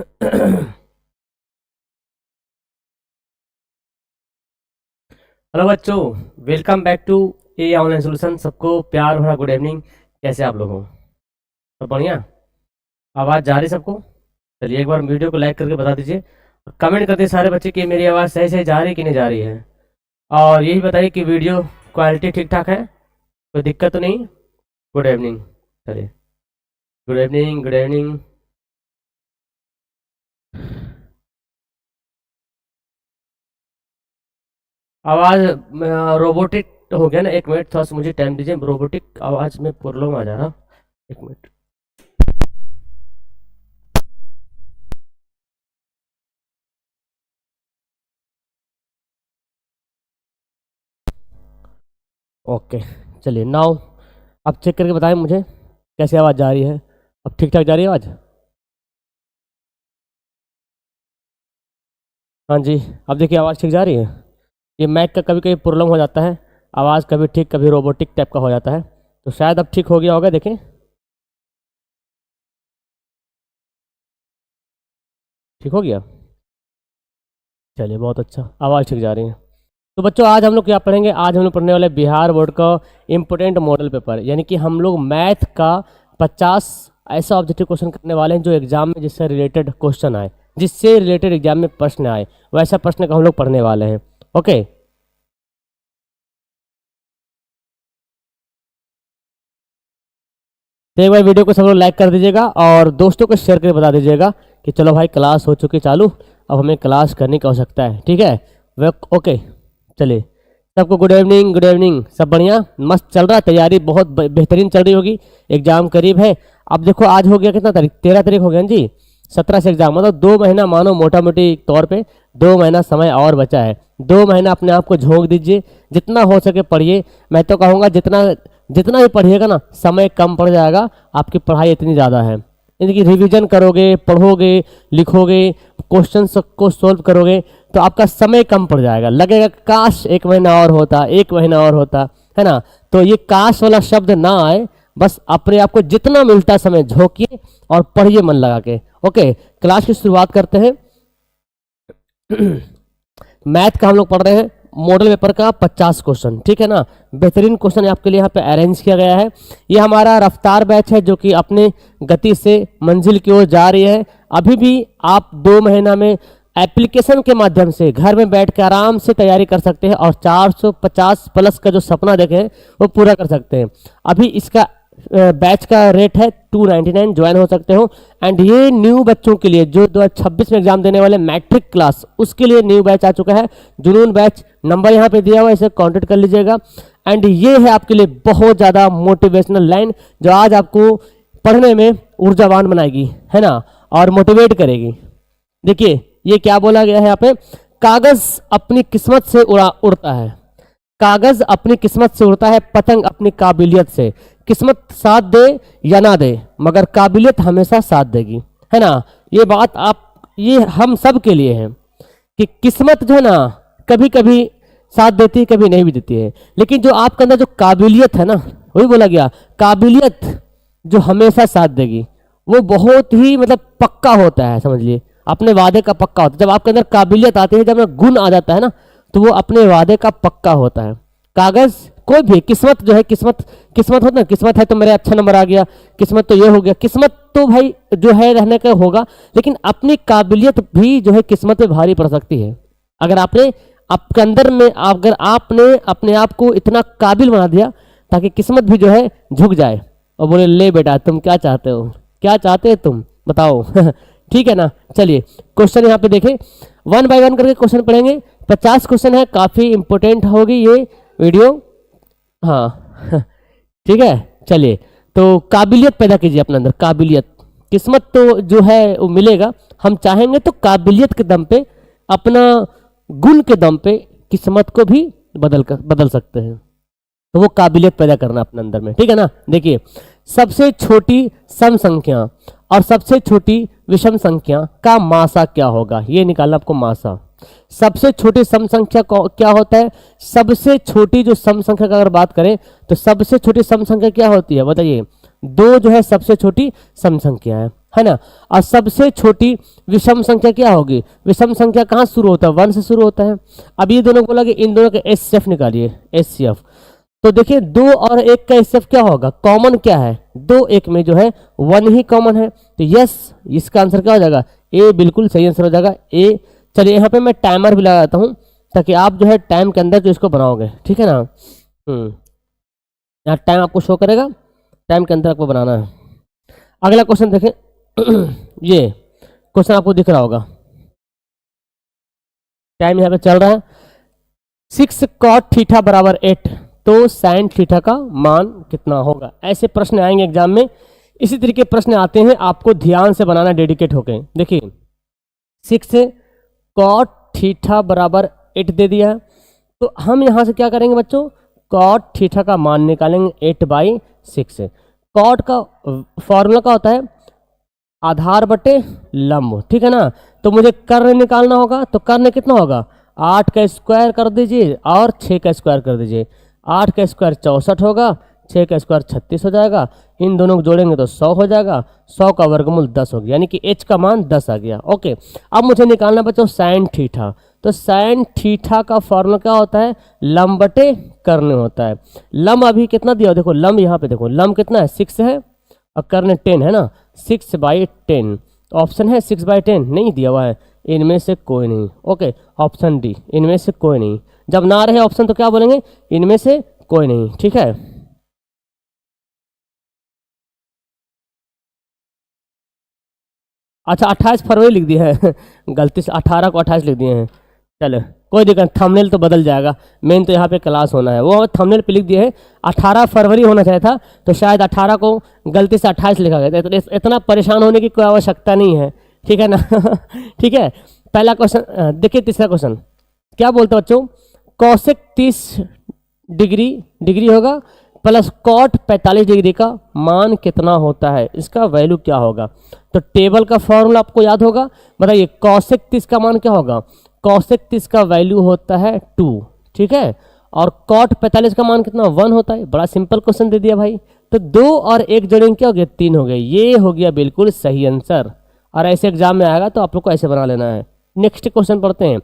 Hello बच्चों, welcome back to a online solution. सबको प्यार भरा गुड इवनिंग। कैसे आप लोग हो? सब बढ़िया? आवाज़ जा रही सबको? चलिए एक बार वीडियो को लाइक करके बता दीजिए, कमेंट कर दीजिए सारे बच्चे कि मेरी आवाज़ सही सही जा रही है कि नहीं जा रही है। और यही बताइए कि वीडियो क्वालिटी ठीक ठाक है, कोई दिक्कत तो नहीं? Good evening. चलिए, गुड इवनिंग, गुड इवनिंग। आवाज़ रोबोटिक हो गया ना? एक मिनट, थोड़ा सा मुझे टाइम दीजिए। रोबोटिक आवाज़ में प्रॉब्लम आ जा रहा। एक मिनट। ओके, चलिए नाउ अब चेक करके बताएं मुझे कैसे आवाज़ जा रही है। अब ठीक ठाक जा रही है आवाज़? हाँ जी, अब देखिए आवाज़ ठीक जा रही है। ये मैक का कभी कभी प्रॉब्लम हो जाता है, आवाज़ कभी ठीक कभी रोबोटिक टाइप का हो जाता है। तो शायद अब ठीक हो गया होगा, देखें। ठीक हो गया? चलिए बहुत अच्छा, आवाज़ ठीक जा रही है। तो बच्चों आज हम लोग क्या पढ़ेंगे? आज हम लोग पढ़ने वाले बिहार बोर्ड का इम्पोर्टेंट मॉडल पेपर, यानी कि हम लोग मैथ का 50 ऐसा ऑब्जेक्टिव क्वेश्चन करने वाले हैं जो एग्जाम में जिससे रिलेटेड क्वेश्चन आए, जिससे रिलेटेड एग्जाम में प्रश्न आए, वैसा प्रश्न का हम लोग पढ़ने वाले हैं। ओके, तो एक बार वीडियो को सब लोग लाइक कर दीजिएगा और दोस्तों को शेयर करके बता दीजिएगा कि चलो भाई क्लास हो चुकी चालू, अब हमें क्लास करने की आवश्यकता है। ठीक है? वे ओके, चलिए सबको गुड इवनिंग, गुड इवनिंग। सब बढ़िया मस्त चल रहा है, तैयारी बहुत बेहतरीन चल रही होगी, एग्जाम करीब है। अब देखो आज हो गया कितना तारीख? 13 तारीख हो गया जी। 17 से एग्जाम, मतलब 2 महीना, मानो मोटा मोटी तौर पे 2 महीना समय और बचा है। 2 महीना अपने आप को झोंक दीजिए, जितना हो सके पढ़िए। मैं तो कहूँगा जितना जितना भी पढ़िएगा ना, समय कम पड़ जाएगा, आपकी पढ़ाई इतनी ज़्यादा है। इनकी रिवीजन करोगे, पढ़ोगे, लिखोगे, क्वेश्चन को सोल्व करोगे तो आपका समय कम पड़ जाएगा। लगेगा काश 1 महीना और होता, 1 महीना और होता, है ना? तो ये काश वाला शब्द ना आए, बस अपने आप को जितना मिलता समय झोंकिए और पढ़िए मन लगा के। ओके, क्लास की शुरुआत करते हैं। मैथ का हम लोग पढ़ रहे हैं, मॉडल पेपर का 50 क्वेश्चन, ठीक है ना? बेहतरीन क्वेश्चन आपके लिए यहाँ पे अरेंज किया गया है। ये हमारा रफ्तार बैच है जो कि अपने गति से मंजिल की ओर जा रही है। अभी भी आप 2 महीना में एप्लीकेशन के माध्यम से घर में बैठ के आराम से तैयारी कर सकते हैं और 450 प्लस का जो सपना देखे हैं वो पूरा कर सकते हैं। अभी इसका बैच का रेट है 299, ज्वाइन हो सकते हो। एंड ये न्यू बच्चों के लिए जो 2026 में एग्जाम देने वाले मैट्रिक क्लास, उसके लिए न्यू बैच आ चुका है, जुनून बैच। नंबर यहाँ पे दिया हुआ है, इसे कांटेक्ट कर लीजिएगा। एंड ये है आपके लिए बहुत ज़्यादा मोटिवेशनल लाइन जो आज आपको पढ़ने में ऊर्जावान बनाएगी, है ना, और मोटिवेट करेगी। देखिए ये क्या बोला गया है यहाँ पे, कागज अपनी किस्मत से उड़ता है, कागज अपनी किस्मत से उड़ता है, पतंग अपनी काबिलियत से। किस्मत साथ दे या ना दे, मगर काबिलियत हमेशा साथ देगी, है ना? ये बात ये हम सब के लिए है कि किस्मत जो है ना, कभी कभी साथ देती है, कभी नहीं भी देती है, लेकिन जो आपके अंदर जो काबिलियत है ना, वही बोला गया, काबिलियत जो हमेशा साथ देगी, वो बहुत ही मतलब पक्का होता है, समझ लिए, अपने वादे का पक्का होता है। जब आपके अंदर काबिलियत आती है, जब गुण आ जाता है ना, तो वो अपने वादे का पक्का होता है। कागज कोई भी, किस्मत जो है, किस्मत होता है, किस्मत है तो मेरे अच्छा नंबर आ गया, किस्मत तो ये हो गया, किस्मत तो भाई जो है रहने का होगा, लेकिन अपनी काबिलियत भी जो है किस्मत पे भारी पड़ सकती है। अगर आपने आपके अंदर में, अगर आपने अपने आप को इतना काबिल बना दिया ताकि किस्मत भी जो है झुक जाए और बोले ले बेटा तुम क्या चाहते हो, क्या चाहते हो तुम बताओ। ठीक है ना? चलिए क्वेश्चन यहाँ पे देखें, 1 बाय 1 करके क्वेश्चन पढ़ेंगे। 50 क्वेश्चन है, काफ़ी इंपॉर्टेंट होगी ये वीडियो। हाँ ठीक है, चलिए। तो काबिलियत पैदा कीजिए अपने अंदर, काबिलियत। किस्मत तो जो है वो मिलेगा, हम चाहेंगे तो काबिलियत के दम पे, अपना गुण के दम पे किस्मत को भी बदल सकते हैं। तो वो काबिलियत पैदा करना अपने अंदर में, ठीक है ना? देखिए, सबसे छोटी सम संख्या और सबसे छोटी विषम संख्या का मासा क्या होगा, ये निकालना आपको मासा। सबसे छोटी सम संख्या क्या होता है? सबसे छोटी जो सम संख्या का अगर बात करें तो सबसे छोटी सम संख्या क्या होती है बताइए? 2 जो है सबसे छोटी सम संख्या है। है ना। और सबसे छोटी विषम संख्या क्या होगी, विषम संख्या कहाँ शुरू होता है, 1 से शुरू होता है। अब ये दोनों बोला कि इन दोनों के एचसीएफ निकालिए, एचसीएफ। तो देखिए 2 और 1 का एचसीएफ क्या होगा, कॉमन क्या है, 2 1 में जो है 1 ही कॉमन है, तो यस इसका आंसर क्या हो जाएगा, ए बिल्कुल सही आंसर हो जाएगा ए। चलिए यहाँ पे मैं टाइमर भी लगाता हूँ ताकि आप जो है टाइम के अंदर जो इसको बनाओगे, ठीक है ना। यहाँ टाइम आपको शो करेगा, टाइम के अंदर आपको बनाना है। अगला क्वेश्चन देखें ये क्वेश्चन आपको दिख रहा होगा, टाइम यहाँ पे चल रहा है। 6 cot थीटा बराबर 8, तो sin थीटा का मान कितना होगा। ऐसे प्रश्न आएंगे एग्जाम में, इसी तरीके प्रश्न आते हैं, आपको ध्यान से बनाना डेडिकेट होके। देखिए 6 cot थीटा बराबर 8 दे दिया है, तो हम यहाँ से क्या करेंगे बच्चों, cot थीटा का मान निकालेंगे 8/6। cot का फॉर्मूला क्या होता है, आधार बटे लंब, ठीक है ना। तो मुझे कर्ण निकालना होगा, तो कर्ण कितना होगा, 8 का स्क्वायर कर दीजिए और 6 का स्क्वायर कर दीजिए। 8 का स्क्वायर 64 होगा, 6 का स्क्वायर 36 हो जाएगा, इन दोनों को जोड़ेंगे तो 100 हो जाएगा, 100 का वर्गमूल 10 हो गया, यानी कि h का मान 10 आ गया। ओके, अब मुझे निकालना बच्चों साइन थीटा। तो साइन थीटा का फॉर्मूला क्या होता है, लंब बटे कर्ण होता है। लंब अभी कितना दिया, देखो लंब यहाँ पे देखो, लंब कितना है 6 है और कर्ण 10 है ना, 6/10। तो ऑप्शन है 6/10 नहीं दिया हुआ है, इनमें से कोई नहीं। ओके, ऑप्शन डी इनमें से कोई नहीं। जब ना रहे ऑप्शन तो क्या बोलेंगे, इनमें से कोई नहीं, ठीक है। अच्छा 28 फरवरी लिख दिया है गलती से 18 को 28 लिख दिए हैं, चलो कोई दिक्कत, थंबनेल तो बदल जाएगा, मेन तो यहाँ पे क्लास होना है, वो थंबनेल पे लिख दिए है 18 फरवरी होना चाहिए था, तो शायद 18 को गलती से 28 लिखा गया था। तो इतना परेशान होने की कोई आवश्यकता नहीं है, ठीक है ना ठीक है। पहला क्वेश्चन देखिए, तीसरा क्वेश्चन क्या बोलते हैं बच्चों, कौशिक 30 डिग्री होगा प्लस कॉट 45 डिग्री का मान कितना होता है, इसका वैल्यू क्या होगा। तो टेबल का फॉर्मूला आपको याद होगा, बताइए कौशिक 30 का मान क्या होगा, कौशिक 30 का वैल्यू होता है 2, ठीक है, और कॉट 45 का मान कितना 1 होता है। बड़ा सिंपल क्वेश्चन दे दिया भाई, तो 2 और 1 जोड़ेंगे क्या हो गया 3 हो गए, ये हो गया बिल्कुल सही आंसर। और ऐसे एग्जाम में आएगा तो आप लोग को ऐसे बना लेना है। नेक्स्ट क्वेश्चन पढ़ते हैं।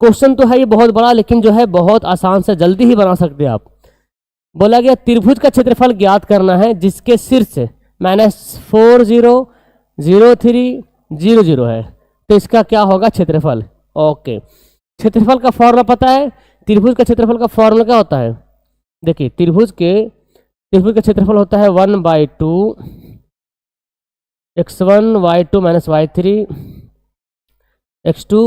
क्वेश्चन तो है ये बहुत बड़ा, लेकिन जो है बहुत आसान से जल्दी ही बना सकते हैं आप। बोला गया त्रिभुज का क्षेत्रफल ज्ञात करना है जिसके शीर्ष -4 0 0 3 0 0 है, तो इसका क्या होगा क्षेत्रफल। ओके, क्षेत्रफल का फॉर्मूला पता है, त्रिभुज का क्षेत्रफल का फॉर्मूला क्या होता है, देखिए त्रिभुज का क्षेत्रफल होता है 1/2 x1 y2 - y3 x2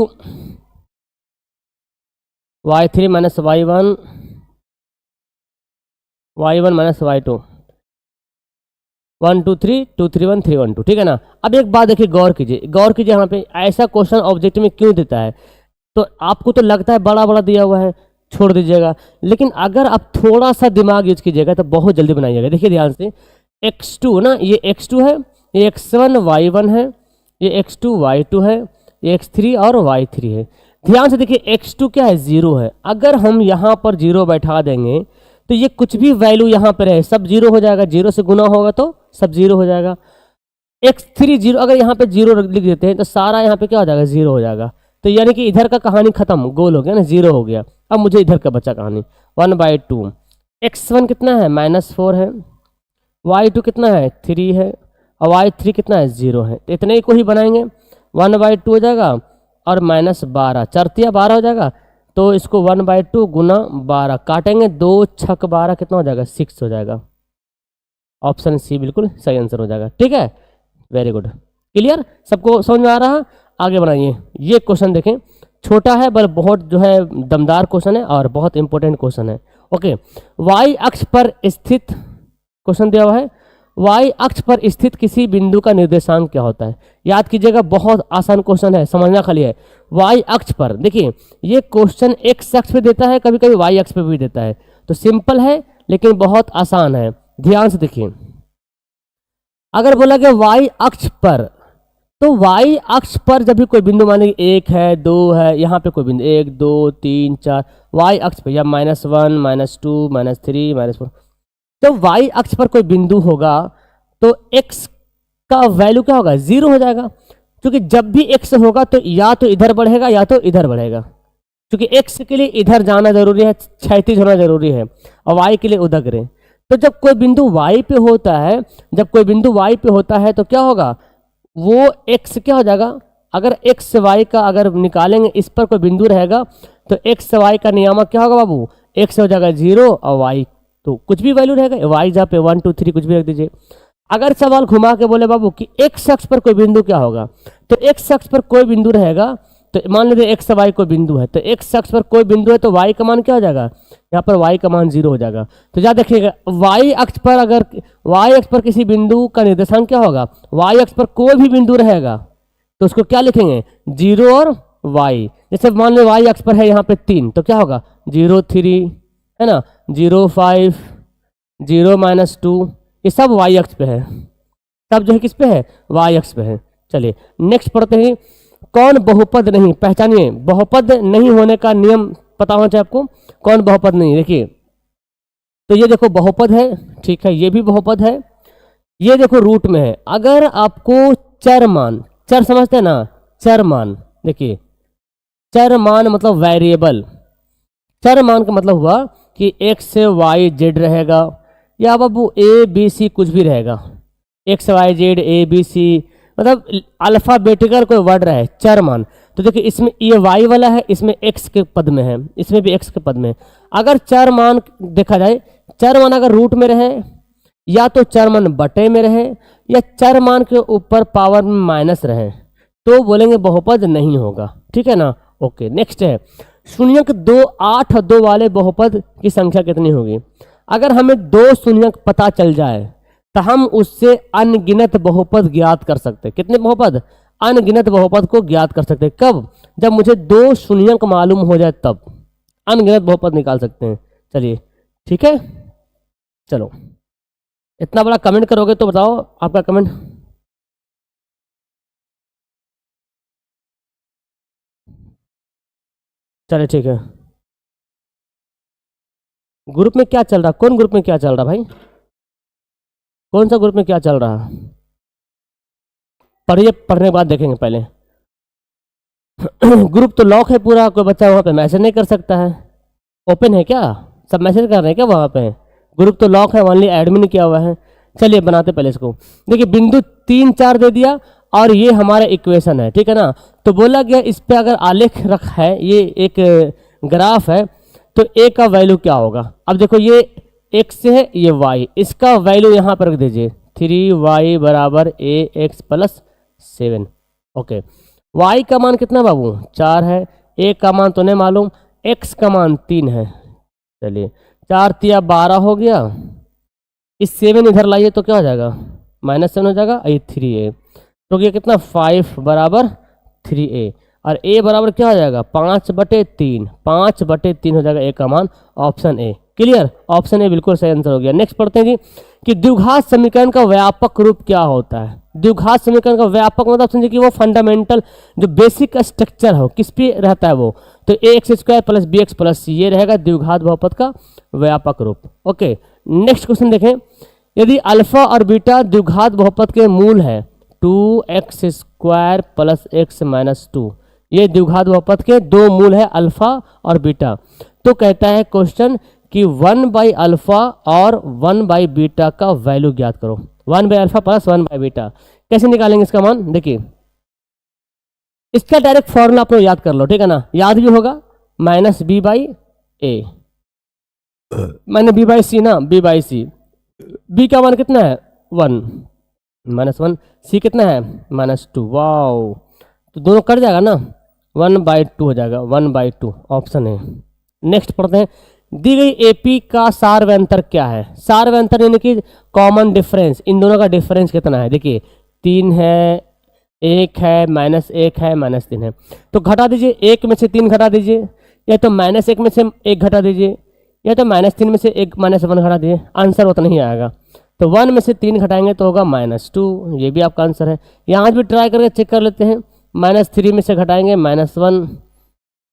y3 - y1 y1 - y2 1 2 3 2 3 1 3 1 2, ठीक है ना। अब एक बात देखिए, गौर कीजिए यहाँ पे ऐसा क्वेश्चन ऑब्जेक्ट में क्यों देता है, तो आपको तो लगता है बड़ा बड़ा दिया हुआ है छोड़ दीजिएगा, लेकिन अगर आप थोड़ा सा दिमाग यूज कीजिएगा तो बहुत जल्दी बनाइएगा। देखिए ध्यान से, x2 ना, ये x2 है, ये x1 y1 है, ये x2 y2 है, ये x3 और y3 है। ध्यान से देखिए x2 क्या है 0 है, अगर हम यहाँ पर 0 बैठा देंगे तो ये कुछ भी वैल्यू यहाँ पर है सब 0 हो जाएगा, 0 से गुना होगा तो सब 0 हो जाएगा। x3 0, अगर यहाँ पे 0 लिख देते हैं तो सारा यहाँ पे क्या हो जाएगा 0 हो जाएगा, तो यानी कि इधर का कहानी खत्म, गोल हो गया ना, 0 हो गया। अब मुझे इधर का बचा कहानी 1/2। x1 कितना है -4 है, y2 कितना है 3 है, और y3 कितना है 0 है, तो इतने को ही बनाएंगे। 1/2 हो जाएगा और -12 चरतिया 12 हो जाएगा, तो इसको 1/2 गुना 12 काटेंगे, 2 छक 12 कितना हो जाएगा 6 हो जाएगा। ऑप्शन सी बिल्कुल सही आंसर हो जाएगा, ठीक है, वेरी गुड, क्लियर, सबको समझ में आ रहा। आगे बढ़ाइए, ये क्वेश्चन देखें, छोटा है पर बहुत जो है दमदार क्वेश्चन है और बहुत इंपॉर्टेंट क्वेश्चन है। ओके, वाई अक्ष पर स्थित क्वेश्चन दिया हुआ है, वाई अक्ष पर स्थित किसी बिंदु का निर्देशांक क्या होता है। याद कीजिएगा बहुत आसान क्वेश्चन है, समझना खाली है। वाई अक्ष पर देखिए, ये क्वेश्चन एक्स अक्ष पे देता है, कभी कभी वाई अक्ष पे भी देता है, तो सिंपल है लेकिन बहुत आसान है। ध्यान से देखिए, अगर बोला गया वाई अक्ष पर, तो वाई अक्ष पर जब भी कोई बिंदु माने 1 है 2 है, यहाँ पे कोई बिंदु 1 2 3 4 वाई अक्ष पे, या -1 -2 -3 -4, जब वाई अक्ष पर कोई बिंदु होगा तो एक्स का वैल्यू क्या होगा, 0 हो जाएगा। क्योंकि जब भी x होगा तो या तो इधर बढ़ेगा या तो इधर बढ़ेगा, क्योंकि x के लिए इधर जाना जरूरी है, क्षैतिज होना जरूरी है, और y के लिए उधर गिरे। तो जब कोई बिंदु y पे होता है, जब कोई बिंदु y पे होता है तो क्या होगा, वो x क्या हो जाएगा, अगर x y का अगर निकालेंगे, इस पर कोई बिंदु रहेगा तो x y का नियामक क्या होगा बाबू, x हो जाएगा 0 और y तो कुछ भी वैल्यू रहेगा, y जहाँ पे 1 2 3 कुछ भी रख दीजिए। अगर सवाल घुमा के बोले बाबू कि x अक्ष पर कोई बिंदु क्या होगा, तो x अक्ष पर कोई बिंदु रहेगा, तो मान लीजिए x y कोई बिंदु है, तो x अक्ष पर कोई बिंदु है तो y का मान क्या हो जाएगा, यहाँ पर y का मान 0 हो जाएगा। तो क्या देखिएगा, y अक्ष पर अगर y अक्ष पर किसी बिंदु का निर्देशांक क्या होगा, y अक्ष पर कोई भी बिंदु रहेगा तो उसको क्या लिखेंगे, 0 और y। जैसे मान लो y अक्ष पर है यहाँ पे 3, तो क्या होगा 0 3 है ना, 0 5 0 -2, ये सब y अक्ष पे है, सब जो है किस पे है, y अक्ष पे है। चलिए नेक्स्ट पढ़ते हैं, कौन बहुपद नहीं, पहचानिए बहुपद नहीं होने का नियम पता होना चाहिए आपको, कौन बहुपद नहीं। देखिए तो ये देखो बहुपद है, ठीक है, ये भी बहुपद है, ये देखो रूट में है। अगर आपको चर मान, चर समझते हैं ना, चर मान, देखिए चर मान मतलब वेरिएबल, चर मान का मतलब हुआ कि x से y z रहेगा, या बाबू a b c कुछ भी रहेगा, x y z a b c मतलब अल्फाबेटिकल कोई वर्ड रहे, चर मान। तो देखिए इसमें ये y वाला है, इसमें x के पद में है, इसमें भी x के पद में। अगर चर मान देखा जाए, चर मान अगर रूट में रहे, या तो चर मान बटे में रहे, या चर मान के ऊपर पावर में माइनस रहे, तो बोलेंगे बहुपद नहीं होगा, ठीक है ना। ओके नेक्स्ट है, शून्यक 2 8 और 2 वाले बहुपद की संख्या कितनी होगी। अगर हमें 2 शून्यक पता चल जाए तो हम उससे अनगिनत बहुपद ज्ञात कर सकते हैं। कितने बहुपद, अनगिनत बहुपद को ज्ञात कर सकते हैं। कब, जब मुझे 2 शून्यक मालूम हो जाए तब अनगिनत बहुपद निकाल सकते हैं। चलिए ठीक है, चलो इतना बड़ा कमेंट करोगे तो बताओ आपका कमेंट। चलिए ठीक है, ग्रुप में क्या चल रहा, कौन ग्रुप में क्या चल रहा भाई, कौन सा ग्रुप में क्या चल रहा, पढ़िए, पढ़ने के बाद देखेंगे पहले। ग्रुप तो लॉक है पूरा, कोई बच्चा वहाँ पे मैसेज नहीं कर सकता है। ओपन है क्या, सब मैसेज कर रहे हैं क्या वहाँ पे, ग्रुप तो लॉक है, ओनली एडमिन किया हुआ है। चलिए बनाते पहले इसको। देखिए बिंदु 3 4 दे दिया और ये हमारा इक्वेशन है, ठीक है ना। तो बोला गया इस पे अगर आलेख रखा है, ये एक ग्राफ है, तो ए का वैल्यू क्या होगा। अब देखो ये x है, ये y, इसका वैल्यू यहाँ पर रख दीजिए 3y बराबर ax प्लस 7। ओके, y का मान कितना बाबू 4 है, a का मान तो नहीं मालूम, x का मान 3 है। चलिए 4 3 12 हो गया, इस 7 इधर लाइए तो क्या हो जाएगा -7 हो जाएगा, ये 3a, तो ये कितना 5 बराबर 3a, और a बराबर क्या हो जाएगा 5/3, 5/3 हो जाएगा a का मान, option A. Clear, option A बिल्कुल सही आंसर हो गया। नेक्स्ट पढ़ते हैं कि द्विघात समीकरण का व्यापक रूप क्या होता है। द्विघात समीकरण का व्यापक मतलब समझिए कि वो फंडामेंटल जो बेसिक स्ट्रक्चर हो किस पे रहता है वो, तो ax² plus bx plus c ये रहेगा द्विघात बहुपद का व्यापक रूप। ओके नेक्स्ट क्वेश्चन देखें, यदि अल्फा और बीटा द्विघात बहुपद के मूल है 2x² प्लस x माइनस 2, ये द्विघात बहुपद के 2 मूल है अल्फा और बीटा, तो कहता है क्वेश्चन कि 1/अल्फा और 1/बीटा का वैल्यू ज्ञात करो। 1/अल्फा प्लस 1/बीटा कैसे निकालेंगे इसका मान, देखिए इसका डायरेक्ट फॉर्मूला आप लोग याद कर लो, ठीक है ना, याद भी होगा -b/a मैंने b/c ना, b/c, b का मान कितना है 1 -1, c कितना है -2, वाओ, तो दोनों कट जाएगा ना, 1/2 हो जाएगा, 1/2 ऑप्शन है। नेक्स्ट पढ़ते हैं, दी गई एपी का सार व अंतर क्या है। सार व अंतर यानी कि कॉमन डिफरेंस, इन दोनों का डिफरेंस कितना है। देखिए 3 है, 1 है, -1 है, -3 है, तो घटा दीजिए, 1 में से 3 घटा दीजिए, या तो -1 में से 1 घटा दीजिए, या तो -3 में से 1 -1 घटा दीजिए, आंसर उतना ही आएगा। तो 1 में से 3 घटाएंगे तो होगा -2, ये भी आपका आंसर है। यहाँ भी ट्राई करके चेक कर लेते हैं, -3 में से घटाएंगे -1,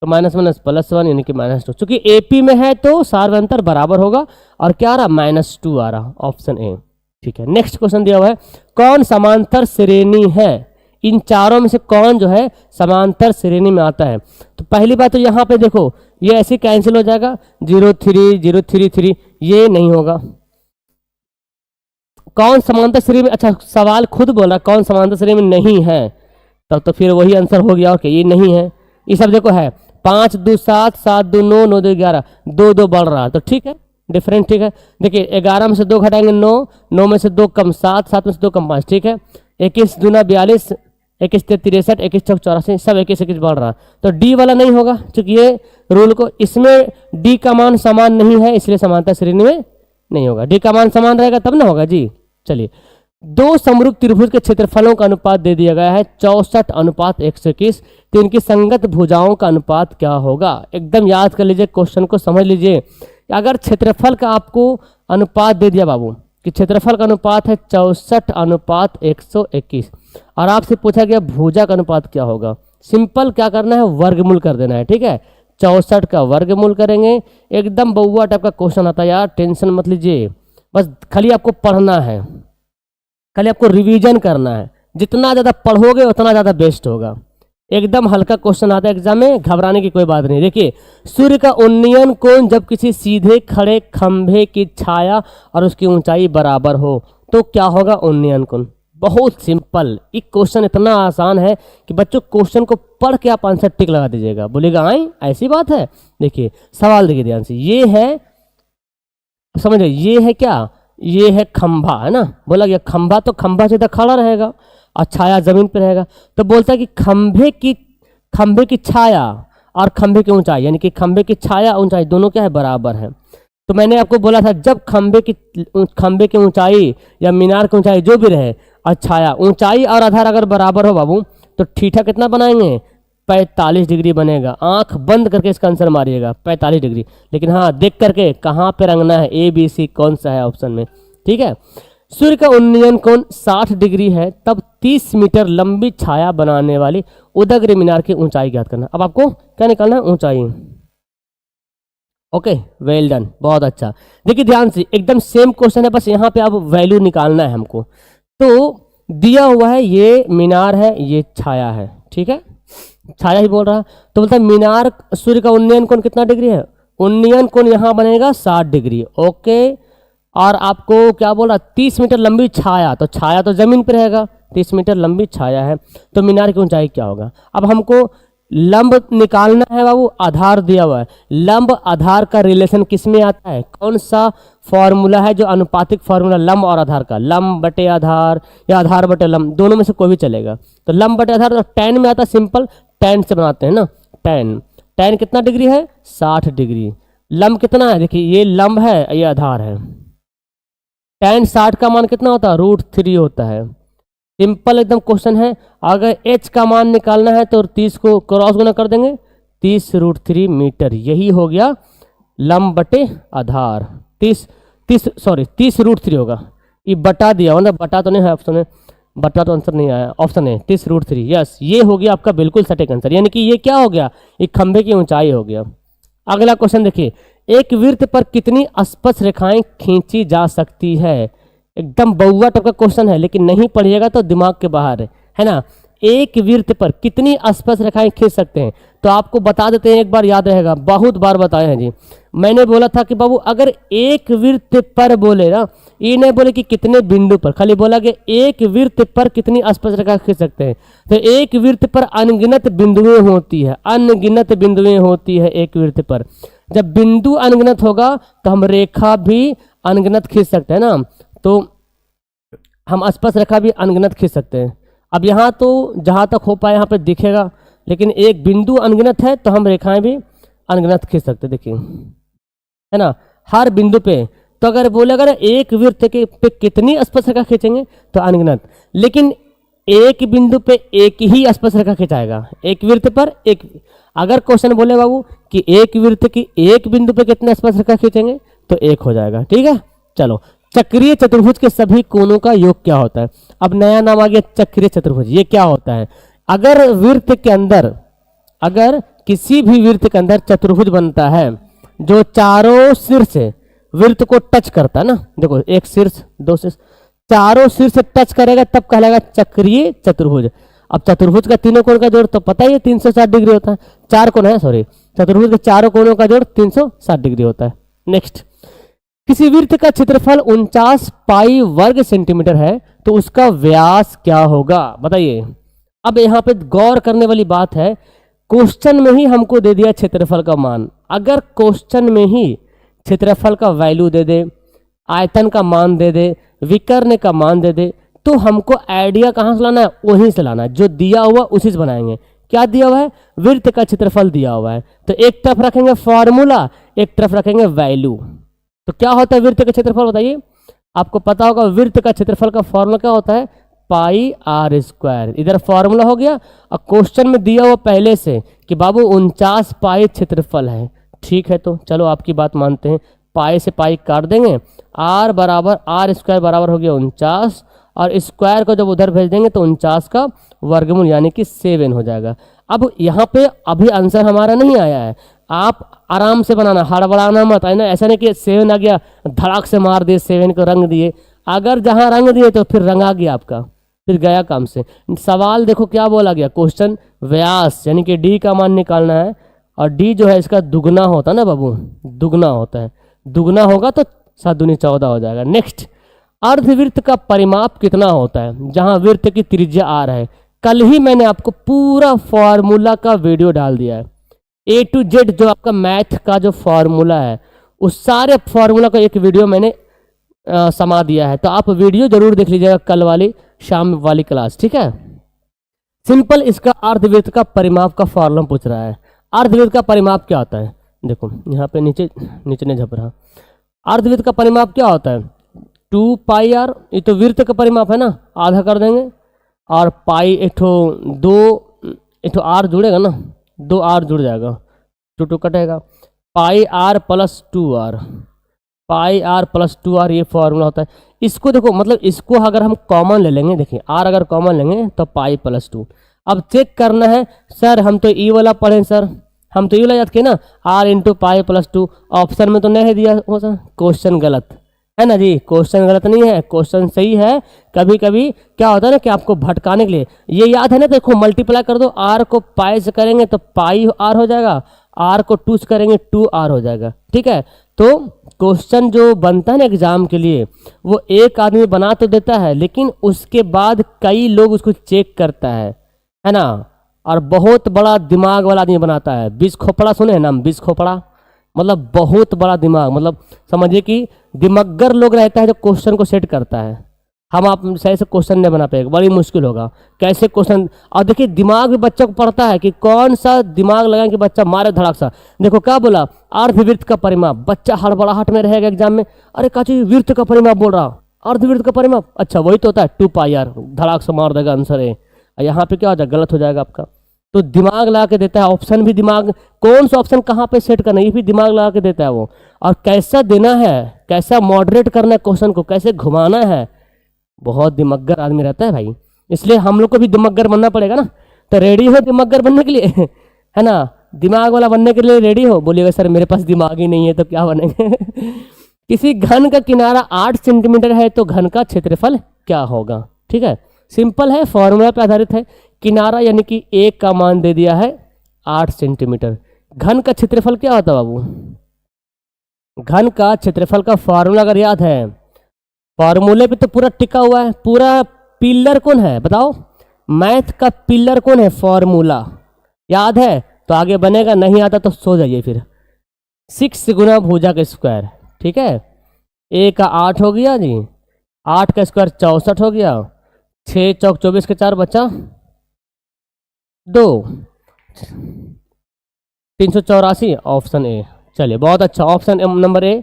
तो -1 +1 यानी कि -2, चूंकि एपी में है तो सार व अंतर बराबर होगा, और क्या आ रहा -2 आ रहा, ऑप्शन ए। ठीक है, नेक्स्ट क्वेश्चन दिया हुआ है, कौन समांतर श्रेणी है? इन चारों में से कौन जो है समांतर श्रेणी में आता है? तो पहली बात तो यहाँ पे देखो, ये ऐसे कैंसिल हो जाएगा, 0 3 0 3 3, ये नहीं होगा। कौन समांतर श्रेणी में, अच्छा सवाल खुद बोला कौन समांतर श्रेणी में नहीं है, तब तो फिर वही आंसर हो गया। ओके, ये नहीं है। ये सब देखो है 5 2 7 7 2 9 9 2 11, 2 2 बढ़ रहा है, तो ठीक है, डिफरेंट ठीक है। देखिए 11 में से 2 घटाएंगे 9, 9 में से 2 कम 7, 7 में से 2 कम 5, ठीक है। 21 दूना 42, 21 3 63, 21 चौक 84, सब 21 21 बढ़ रहा, तो डी वाला नहीं होगा, क्योंकि ये रूल को, इसमें डी का मान समान नहीं है, इसलिए समांतर श्रेणी में नहीं होगा। डी का मान समान रहेगा तब ना होगा जी। चलिए, दो समरूप त्रिभुज के क्षेत्रफलों का अनुपात दे दिया गया है 64:121, तो इनकी संगत भुजाओं का अनुपात क्या होगा? एकदम याद कर लीजिए, क्वेश्चन को समझ लीजिए। अगर क्षेत्रफल का आपको अनुपात दे दिया बाबू कि क्षेत्रफल का अनुपात है 64:121 और आपसे पूछा गया भुजा का अनुपात क्या होगा, सिंपल क्या करना है, वर्गमूल कर देना है, ठीक है। 64 का वर्गमूल करेंगे, एकदम बउआ टाइप का क्वेश्चन आता है यार, टेंशन मत लीजिए, बस खाली आपको पढ़ना है, खाली आपको रिवीजन करना है, जितना ज़्यादा पढ़ोगे उतना ज़्यादा बेस्ट होगा। एकदम हल्का क्वेश्चन आता है एग्जाम में, घबराने की कोई बात नहीं। देखिए, सूर्य का उन्नयन कोण जब किसी सीधे खड़े खंभे की छाया और उसकी ऊंचाई बराबर हो तो क्या होगा उन्नयन कोण? बहुत सिंपल, ये क्वेश्चन इतना आसान है कि बच्चों क्वेश्चन को पढ़ के आप आंसर टिक लगा दीजिएगा, बोलेगा आई ऐसी बात है। देखिए सवाल देखिए ध्यान से, ये है, समझ ये है क्या, ये है खंभा, है ना, बोला गया खंभा, तो खंभा सीधा खड़ा रहेगा और छाया जमीन पर रहेगा, तो बोलता है कि खंभे की छाया और खंभे की ऊंचाई, यानी कि खंभे की छाया ऊंचाई दोनों क्या है, बराबर है। तो मैंने आपको बोला था जब खंभे की ऊंचाई या मीनार की ऊंचाई जो भी रहे और छाया, ऊंचाई और आधार अगर बराबर हो बाबू, तो थीटा कितना बनाएंगे, 45 डिग्री बनेगा। आंख बंद करके इसका आंसर मारिएगा 45 डिग्री, लेकिन हाँ देख करके कहाँ पे रंगना है, ए बी सी कौन सा है ऑप्शन में, ठीक है। सूर्य का उन्नयन कोण 60 डिग्री है, तब 30 मीटर लंबी छाया बनाने वाली उदग्र मीनार की ऊंचाई ज्ञात करना। अब आपको क्या निकालना है, ऊंचाई। ओके, वेल डन, बहुत अच्छा। देखिए ध्यान से, एकदम सेम क्वेश्चन है, बस यहाँ पे अब वैल्यू निकालना है हमको। तो दिया हुआ है ये मीनार है, ये छाया है, ठीक है, छाया ही बोल रहा, तो बोलता है मीनार, सूर्य का उन्नयन कोण कितना डिग्री है, उन्नयन कोण यहाँ बनेगा 60 डिग्री। ओके, और आपको क्या बोला, 30 मीटर लंबी छाया, तो छाया तो जमीन पर रहेगा, 30 मीटर लंबी छाया है, तो मीनार की ऊंचाई क्या होगा। अब हमको लंब निकालना है बाबू, आधार दिया हुआ है, लंब आधार का रिलेशन किस में आता है, कौन सा फॉर्मूला है जो अनुपातिक फॉर्मूला लंब और आधार का, लंब बटे आधार या आधार बटे लंब, दोनों में से कोई भी चलेगा। तो लंब बटे आधार तो tan में आता है, सिंपल tan से बनाते हैं ना, tan कितना डिग्री है, 60 डिग्री। लंब कितना है, देखिए ये लंब है, ये आधार है, tan 60 का मान कितना होता है, √3 होता है। सिंपल एकदम क्वेश्चन है। अगर h का मान निकालना है तो 30 को क्रॉस गुना कर देंगे, 30 √3 मीटर, यही हो गया लंब बटे आधार। 30 √3 होगा, ये बटा दिया हो ना, बटा तो नहीं है ऑप्शन में, बटा तो आंसर नहीं आया, ऑप्शन है 30 √3, यस, ये हो गया आपका बिल्कुल सटीक आंसर, यानी कि ये क्या हो गया, ये खंभे की ऊंचाई हो गया। अगला क्वेश्चन देखिए, एक वृत्त पर कितनी स्पर्श रेखाएं खींची जा सकती है। एकदम बउआ टाइप का क्वेश्चन है, लेकिन नहीं पढ़िएगा तो दिमाग के बाहर है ना। एक वृत्त पर कितनी स्पर्श रेखाएं खींच सकते हैं, तो आपको बता देते हैं, एक बार याद रहेगा, बहुत बार बताए हैं जी। मैंने बोला था कि बाबू अगर एक वृत्त पर बोले ना, ये नहीं बोले कि कितने बिंदु पर, खाली बोला कि एक वृत्त पर कितनी स्पर्श रेखा खींच सकते हैं। तो एक वृत्त पर अनगिनत बिंदुएं होती है, अनगिनत बिंदुएं होती है एक वृत्त पर। जब बिंदु अनगिनत होगा तो हम रेखा भी अनगिनत खींच सकते हैं ना, तो हम स्पर्श रेखा भी अनगिनत खींच सकते हैं। अब यहाँ तो जहाँ तक हो पाए यहाँ पे दिखेगा, लेकिन एक बिंदु अनगिनत है तो हम रेखाएं भी अनगिनत खींच सकते हैं, देखिए है ना, हर बिंदु पे। तो अगर बोले अगर एक वृत्त के पे कितनी स्पर्श रेखा खींचेंगे तो अनगिनत, लेकिन एक बिंदु पे एक ही स्पर्श रेखा खिंचाएगा, एक वृत्त पर एक। अगर क्वेश्चन बोले बाबू कि एक वृत्त की एक बिंदु पे कितने स्पर्श रेखा खींचेंगे तो एक हो जाएगा, ठीक है। चलो, चक्रीय चतुर्भुज के सभी कोणों का योग क्या होता है। अब नया नाम आ गया चक्रीय चतुर्भुज। ये क्या होता है, अगर वृत्त के अंदर, अगर किसी भी वृत्त के अंदर चतुर्भुज बनता है जो चारों शीर्ष वृत्त को टच करता है ना, देखो एक शीर्ष, दो शीर्ष, चारों सिर से टच करेगा तब कहलाएगा चक्रीय चतुर्भुज। अब चतुर्भुज का तीनों कोण का जोड़ तो पता ही है 360 डिग्री होता है, चार कोण है सॉरी, चतुर्भुज के चारों कोणों का जोड़ 360 डिग्री होता है। नेक्स्ट, किसी वृत्त का क्षेत्रफल 49 पाई वर्ग सेंटीमीटर है तो उसका व्यास क्या होगा, बताइए। अब यहाँ पे गौर करने वाली बात है, क्वेश्चन में ही हमको दे दिया क्षेत्रफल का मान। अगर क्वेश्चन में ही क्षेत्रफल का वैल्यू दे दे, आयतन का मान दे दे, विकर्ण का मान दे दे, तो हमको आइडिया कहाँ से लाना है, वहीं से लाना है। जो दिया हुआ उसी से बनाएंगे। क्या दिया हुआ है, वृत्त का क्षेत्रफल दिया हुआ है, तो एक तरफ रखेंगे फॉर्मूला, एक तरफ रखेंगे वैल्यू। तो क्या होता है वृत्त का क्षेत्रफल, बताइए। आपको पता होगा वृत्त का क्षेत्रफल का फॉर्मूला क्या होता है, पाई आर स्क्वायर। इधर फॉर्मूला हो गया, और क्वेश्चन में दिया हुआ पहले से कि बाबू 49 पाई क्षेत्रफल है। ठीक है, तो चलो आपकी बात मानते हैं, पाई से पाई काट देंगे, आर बराबर आर स्क्वायर बराबर हो गया 49, और स्क्वायर को जब उधर भेज देंगे तो 49 का वर्गमूल यानी कि 7 हो जाएगा। अब यहाँ पे अभी आंसर हमारा नहीं आया है, आप आराम से बनाना, हड़बड़ाना मत, है ना। ऐसा नहीं कि 7 आ गया धड़ाक से मार दिए 7 को रंग दिए। अगर जहाँ रंग दिए तो फिर रंग आ गया आपका, फिर गया काम से। सवाल देखो क्या बोला गया, क्वेश्चन व्यास यानी कि डी का मान निकालना है, और डी जो है इसका दुगना होता है ना बाबू, दुगना होता है, दुगना होगा तो 7 दूनी 14 हो जाएगा। नेक्स्ट, अर्धवृत्त का परिमाप कितना होता है, जहां वृत्त की त्रिज्या आर है। कल ही मैंने आपको पूरा फॉर्मूला का वीडियो डाल दिया है, A to Z जो आपका मैथ का जो फॉर्मूला है, उस सारे फॉर्मूला का एक वीडियो मैंने समा दिया है। तो आप वीडियो जरूर देख लीजिएगा कल वाली शाम वाली क्लास, ठीक है। सिंपल, इसका अर्धवृत्त का परिमाप का फॉर्मूला पूछ रहा है। अर्धवृत्त का परिमाप क्या होता है, देखो यहाँ पे नीचे नहीं झप रहा। अर्धवृत्त का परिमाप क्या होता है, 2 पाई आर, ये तो वृत्त का परिमाप है ना, आधा कर देंगे, और पाई एक ठो आर जुड़ेगा ना, 2 आर जुड़ जाएगा, 2 कटेगा, pi r plus 2 r, pi r plus 2 r, ये फॉर्मूला होता है। इसको देखो, मतलब इसको अगर हम कॉमन ले लेंगे, देखिए आर अगर कॉमन लेंगे तो पाई प्लस 2। अब चेक करना है, सर हम तो ई वाला पढ़े, सर हम तो ई वाला याद किए ना, r into pi plus 2, option में तो नहीं है दिया हो सर, क्वेश्चन गलत है ना जी। क्वेश्चन गलत नहीं है, क्वेश्चन सही है। कभी कभी क्या होता है ना कि आपको भटकाने के लिए, ये याद है ना, देखो मल्टीप्लाई कर दो, आर को पाई से करेंगे तो पाई आर हो जाएगा, आर को 2 से करेंगे 2 आर हो जाएगा, ठीक है। तो क्वेश्चन जो बनता है ना एग्जाम के लिए, वो एक आदमी बना तो देता है, लेकिन उसके बाद कई लोग उसको चेक करता है ना, और बहुत बड़ा दिमाग वाला आदमी बनाता है। बीस खोपड़ा सुने हैं नाम, बीस खोपड़ा मतलब बहुत बड़ा दिमाग, मतलब समझिए कि दिमग्गर लोग रहता है जो क्वेश्चन को सेट करता है। हम आप सही से क्वेश्चन नहीं बना पाएगा, बड़ी मुश्किल होगा कैसे क्वेश्चन। और देखिए दिमाग भी बच्चा को पढ़ता है कि कौन सा दिमाग लगाए कि बच्चा मारे धड़ाक सा। देखो क्या बोला, अर्धवृत्त का परिमाप, बच्चा हड़बड़ाहट में रहेगा एग्जाम में, अरे काची वृत्त का परिमाप बोल रहा, अर्धवृत्त का परिमाप, अच्छा वही तो होता है 2 पाई आर, धड़ाक से मार देगा आंसर है। यहाँ पे क्या हो जाएगा, गलत हो जाएगा आपका। तो दिमाग लगा के देता है, ऑप्शन भी दिमाग, कौन सा ऑप्शन कहाँ पे सेट करना है ये भी दिमाग लगा के देता है वो, और कैसा देना है, कैसा मॉडरेट करना है क्वेश्चन को, कैसे घुमाना है, बहुत दिमग्गर आदमी रहता है भाई। इसलिए हम लोग को भी दिमग्गर बनना पड़ेगा ना। तो रेडी हो दिमग्गर बनने के लिए है ना, दिमाग वाला बनने के लिए रेडी हो। बोलिएगा सर मेरे पास दिमाग ही नहीं है तो क्या बनेंगे किसी घन का किनारा 8 सेंटीमीटर है तो घन का क्षेत्रफल क्या होगा, ठीक है। सिंपल है, फॉर्मूला पे आधारित है। किनारा यानी कि एक का मान दे दिया है 8 सेंटीमीटर। घन का क्षेत्रफल क्या होता है बाबू, घन का क्षेत्रफल का फॉर्मूला अगर याद है, फॉर्मूले पे तो पूरा टिका हुआ है। पूरा पिलर कौन है बताओ, मैथ का पिलर कौन है, फॉर्मूला याद है तो आगे बनेगा, नहीं आता तो सो जाइए फिर। 6 गुना भुजा का स्क्वायर, ठीक है। ए का 8 हो गया जी, 8 का स्क्वायर 64 हो गया, 6 चौक 24 के 4 बचा 2, 384, ऑप्शन ए। चलिए बहुत अच्छा, ऑप्शन नंबर ए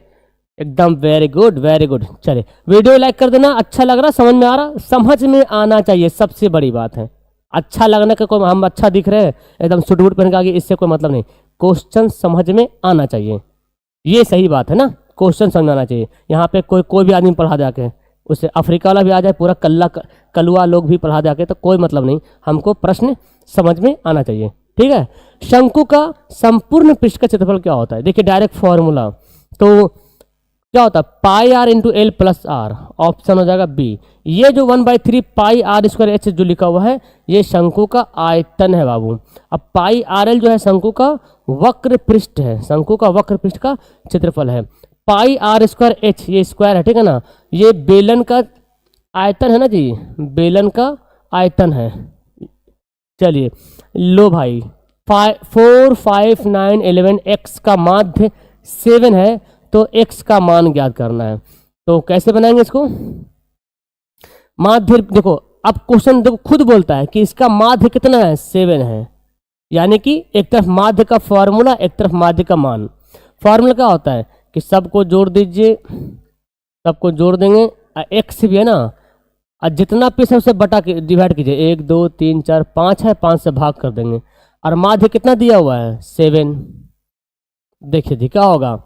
एकदम वेरी गुड वेरी गुड। चलिए वीडियो लाइक कर देना, अच्छा लग रहा, समझ में आ रहा, समझ में आना चाहिए, सबसे बड़ी बात है। अच्छा लगने का कोई, हम अच्छा दिख रहे हैं एकदम सूट वूट पहन के आगे, इससे कोई मतलब नहीं, क्वेश्चन समझ में आना चाहिए, ये सही बात है ना, क्वेश्चन समझ में आना चाहिए। यहाँ पे कोई भी आदमी पढ़ा जाके, उससे अफ्रीका वाला भी आ जाए, पूरा कलुआ लोग भी पढ़ा जाके, तो कोई मतलब नहीं, हमको प्रश्न समझ में आना चाहिए, ठीक है। शंकु का संपूर्ण पृष्ठ का क्षेत्रफल क्या होता है, देखिए डायरेक्ट फॉर्मूला, तो क्या होता है pi r into l plus r, option हो जाएगा बी। ये जो 1/3 पाई आर स्क्वायर एच जो लिखा हुआ है ये शंकु का आयतन है बाबू। अब पाई आर एल जो है शंकु का वक्र पृष्ठ है, शंकु का वक्र पृष्ठ का क्षेत्रफल है। पाई आर स्क्वायर एच ये स्क्वायर है, ठीक है ना, ये बेलन का आयतन है ना जी, बेलन का आयतन है। चलिए लो भाई 4 5 9 11 x का माध्य 7 है, तो x का मान ज्ञात करना है। तो कैसे बनाएंगे इसको, माध्य देखो, अब क्वेश्चन देखो खुद बोलता है कि इसका माध्य कितना है 7 है, यानी कि एक तरफ माध्य का फॉर्मूला एक तरफ माध्य का मान। फॉर्मूला क्या होता है कि सबको जोड़ दीजिए, सबको जोड़ देंगे, x भी है ना, और जितना पीस है उसे बटा के डिवाइड कीजिए, 1 2 3 4 5 है, 5 से भाग कर देंगे, और माध्य कितना दिया हुआ है 7। देखिए जी क्या होगा,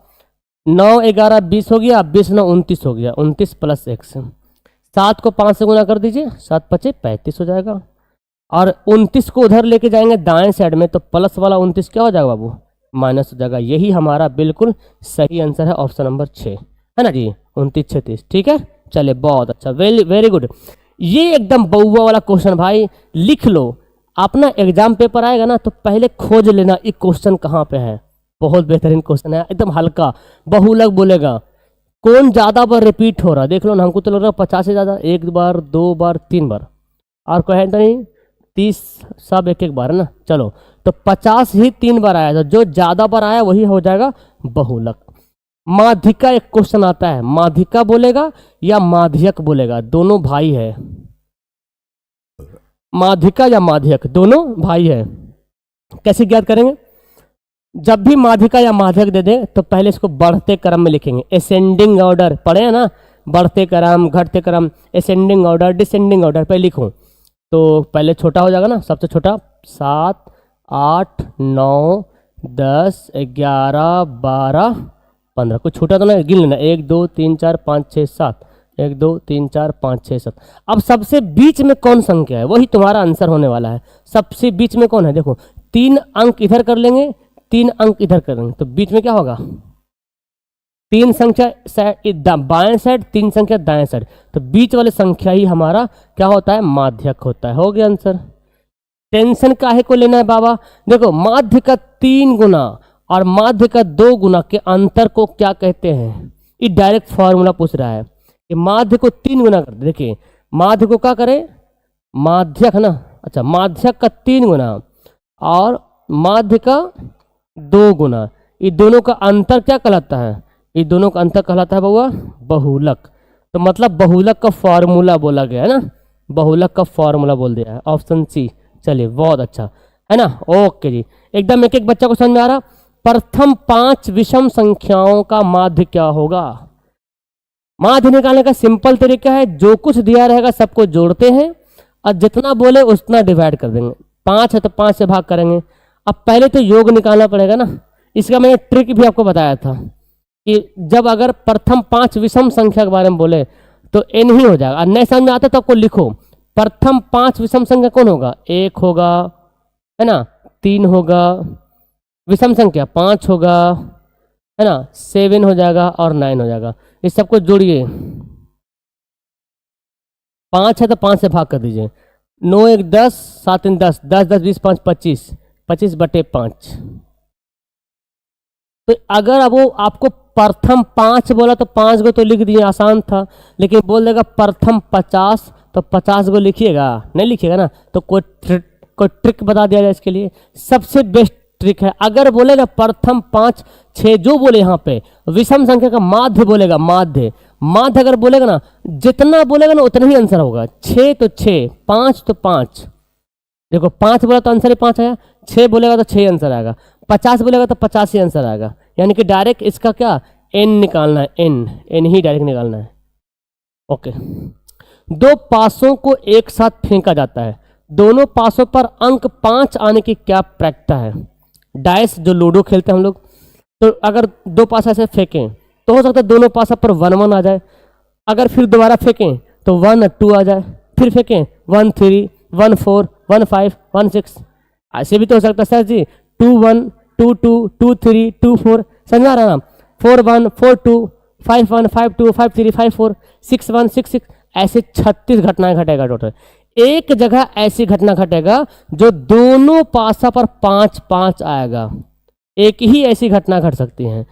9 11 20 हो गया, 20 9 29 हो गया, 29 प्लस x, 7 को 5 से गुना कर दीजिए, 7 5 35 हो जाएगा, और 29 को उधर लेके जाएंगे दाएं साइड में, तो प्लस वाला 29 क्या हो जाएगा बाबू, माइनस हो जाएगा। यही हमारा बिल्कुल सही आंसर है, ऑप्शन नंबर 6 है ना जी, 29 36, ठीक है। चलिए बहुत अच्छा, वेरी वेरी गुड। ये एकदम बउआ वाला क्वेश्चन भाई लिख लो, अपना एग्जाम पेपर आएगा ना तो पहले खोज लेना ये क्वेश्चन कहाँ पे है। बहुत बेहतरीन क्वेश्चन है, एकदम हल्का, बहुलक बोलेगा, कौन ज़्यादा बार रिपीट हो रहा है देख लो ना, हमको तो लग रहा है 50 से ज़्यादा, 1 बार 2 बार 3 बार, और कोई है तो नहीं, 30 सब एक एक बार है ना। चलो तो 50 ही 3 बार आया था, जो ज़्यादा बार आया वही हो जाएगा बहुलक। माध्यिका एक क्वेश्चन आता है, माध्यिका बोलेगा या माध्यक बोलेगा, दोनों भाई है, माध्यिका या माध्यक दोनों भाई है। कैसे ज्ञात करेंगे, जब भी माध्यिका या माध्यक दे दे तो पहले इसको बढ़ते क्रम में लिखेंगे, असेंडिंग ऑर्डर पढ़े हैं ना, बढ़ते क्रम घटते क्रम, असेंडिंग ऑर्डर डिसेंडिंग ऑर्डर पे लिखूं तो पहले छोटा हो जाएगा ना, सबसे छोटा 7 8 9 10 11 12 15, कुछ छोटा तो नहीं, गिन लेना, 1 2 3 4 5 6 7, 1 2 3 4 5 6 7। अब सबसे बीच में कौन संख्या है वही तुम्हारा आंसर होने वाला है। सबसे बीच में कौन है, देखो 3 अंक इधर कर लेंगे, 3 अंक इधर कर लेंगे, तो बीच में क्या होगा, 3 संख्या बाएं साइड 3 संख्या दाएं साइड, तो बीच वाली संख्या ही हमारा क्या होता है, माध्यक होता है। हो गया आंसर। टेंशन काहे को लेना है बाबा, देखो माध्य का 3 गुना और माध्य का 2 गुना के अंतर को क्या कहते हैं, ये डायरेक्ट फॉर्मूला पूछ रहा है कि माध्य को 3 गुना कर दे। देखिए माध्य को क्या करें, माध्यक है ना, अच्छा माध्यक का 3 गुना और माध्य का 2 गुना, ये दोनों का अंतर क्या कहलाता है, ये दोनों का अंतर कहलाता है बउआ बहुलक। तो मतलब बहुलक का फॉर्मूला बोला गया है ना, बहुलक का फॉर्मूला बोल दिया है, ऑप्शन सी। चलिए बहुत अच्छा है ना, ओके जी, एकदम एक एक बच्चा को समझ में आ रहा। प्रथम 5 विषम संख्याओं का माध्य क्या होगा, माध्य निकालने का सिंपल तरीका है, जो कुछ दिया रहेगा सबको जोड़ते हैं और जितना बोले उतना डिवाइड कर देंगे। 5 है तो 5 से भाग करेंगे। अब पहले तो योग निकालना पड़ेगा ना, इसका मैंने ट्रिक भी आपको बताया था कि जब अगर प्रथम 5 विषम संख्या के बारे में बोले तो n ही हो जाएगा, और नहीं समझ में आता तो आपको लिखो प्रथम 5 विषम संख्या कौन होगा, 1 होगा है ना, 3 होगा, विषम संख्या 5 होगा है ना, 7 हो जाएगा और 9 हो जाएगा। इस सबको जोड़िए, 5 है तो 5 से भाग कर दीजिए, 9 1 10 7 3 10 10 10 20 5 25 25 बटे 5। तो अगर अब वो आपको प्रथम 5 बोला तो 5 को तो लिख दिए, आसान था, लेकिन बोल देगा प्रथम 50 तो 50 को लिखिएगा, नहीं लिखिएगा ना, तो कोई ट्रिक बता दिया जाए इसके लिए। सबसे बेस्ट ट्रिक है, अगर बोलेगा प्रथम 5 6 जो बोले यहाँ पे विषम संख्या का माध्य बोलेगा, माध्य माध्य अगर बोलेगा ना, जितना बोलेगा ना उतना ही आंसर होगा। 6 तो 6, 5 तो 5, देखो 5 बोला तो आंसर ही 5 आया, 6 बोलेगा तो 6 आंसर आएगा, 50 बोलेगा तो 50 ही आंसर आएगा। यानी कि डायरेक्ट इसका क्या n निकालना है, n ही डायरेक्ट निकालना है। ओके, 2 पासों को एक साथ फेंका जाता है, दोनों पासों पर अंक 5 आने की क्या प्रैक्टिस है। डाइस जो लूडो खेलते हैं हम लोग, तो अगर 2 पासा ऐसे फेंकें तो हो सकता है दोनों पासा पर 1 1 आ जाए, अगर फिर दोबारा फेंकें तो 1 2 आ जाए, फिर फेंकें 1 3 1 4 1 5 1 6, ऐसे भी तो हो सकता है सर जी 2 1 2 2 2 3 2 4, समझ आ रहा ना, 4 1 4 2 5 1 5 2 5 3 5 4 6 1 6 6, ऐसे 36 घटनाएं घटेगा टोटल। एक जगह ऐसी घटना घटेगा जो दोनों पासा पर 5-5 आएगा। एक ही ऐसी घटना घट सकती है।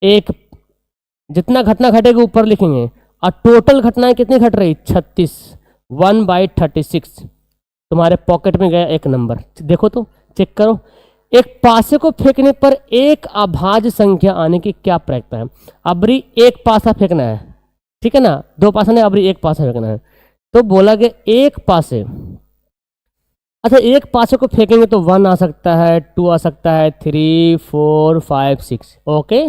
एक जितना घटना घटेगा ऊपर लिखेंगे, और टोटल घटनाएं कितनी घट रही? 36। 1/36 तुम्हारे पॉकेट में गया एक नंबर। देखो तो, चेक करो। एक पासे को फेंकने पर एक अभाज्य संख्या आने की क्या प्रक्रिया है? अबरी एक पासा फेंकना है, ठीक है ना, 2 पासा नहीं, अबरी एक पासा फेंकना है। तो बोला गया एक पासे, अच्छा एक पासे को फेंकेंगे तो 1 आ सकता है, 2 आ सकता है, 3, 4, 5, 6, ओके।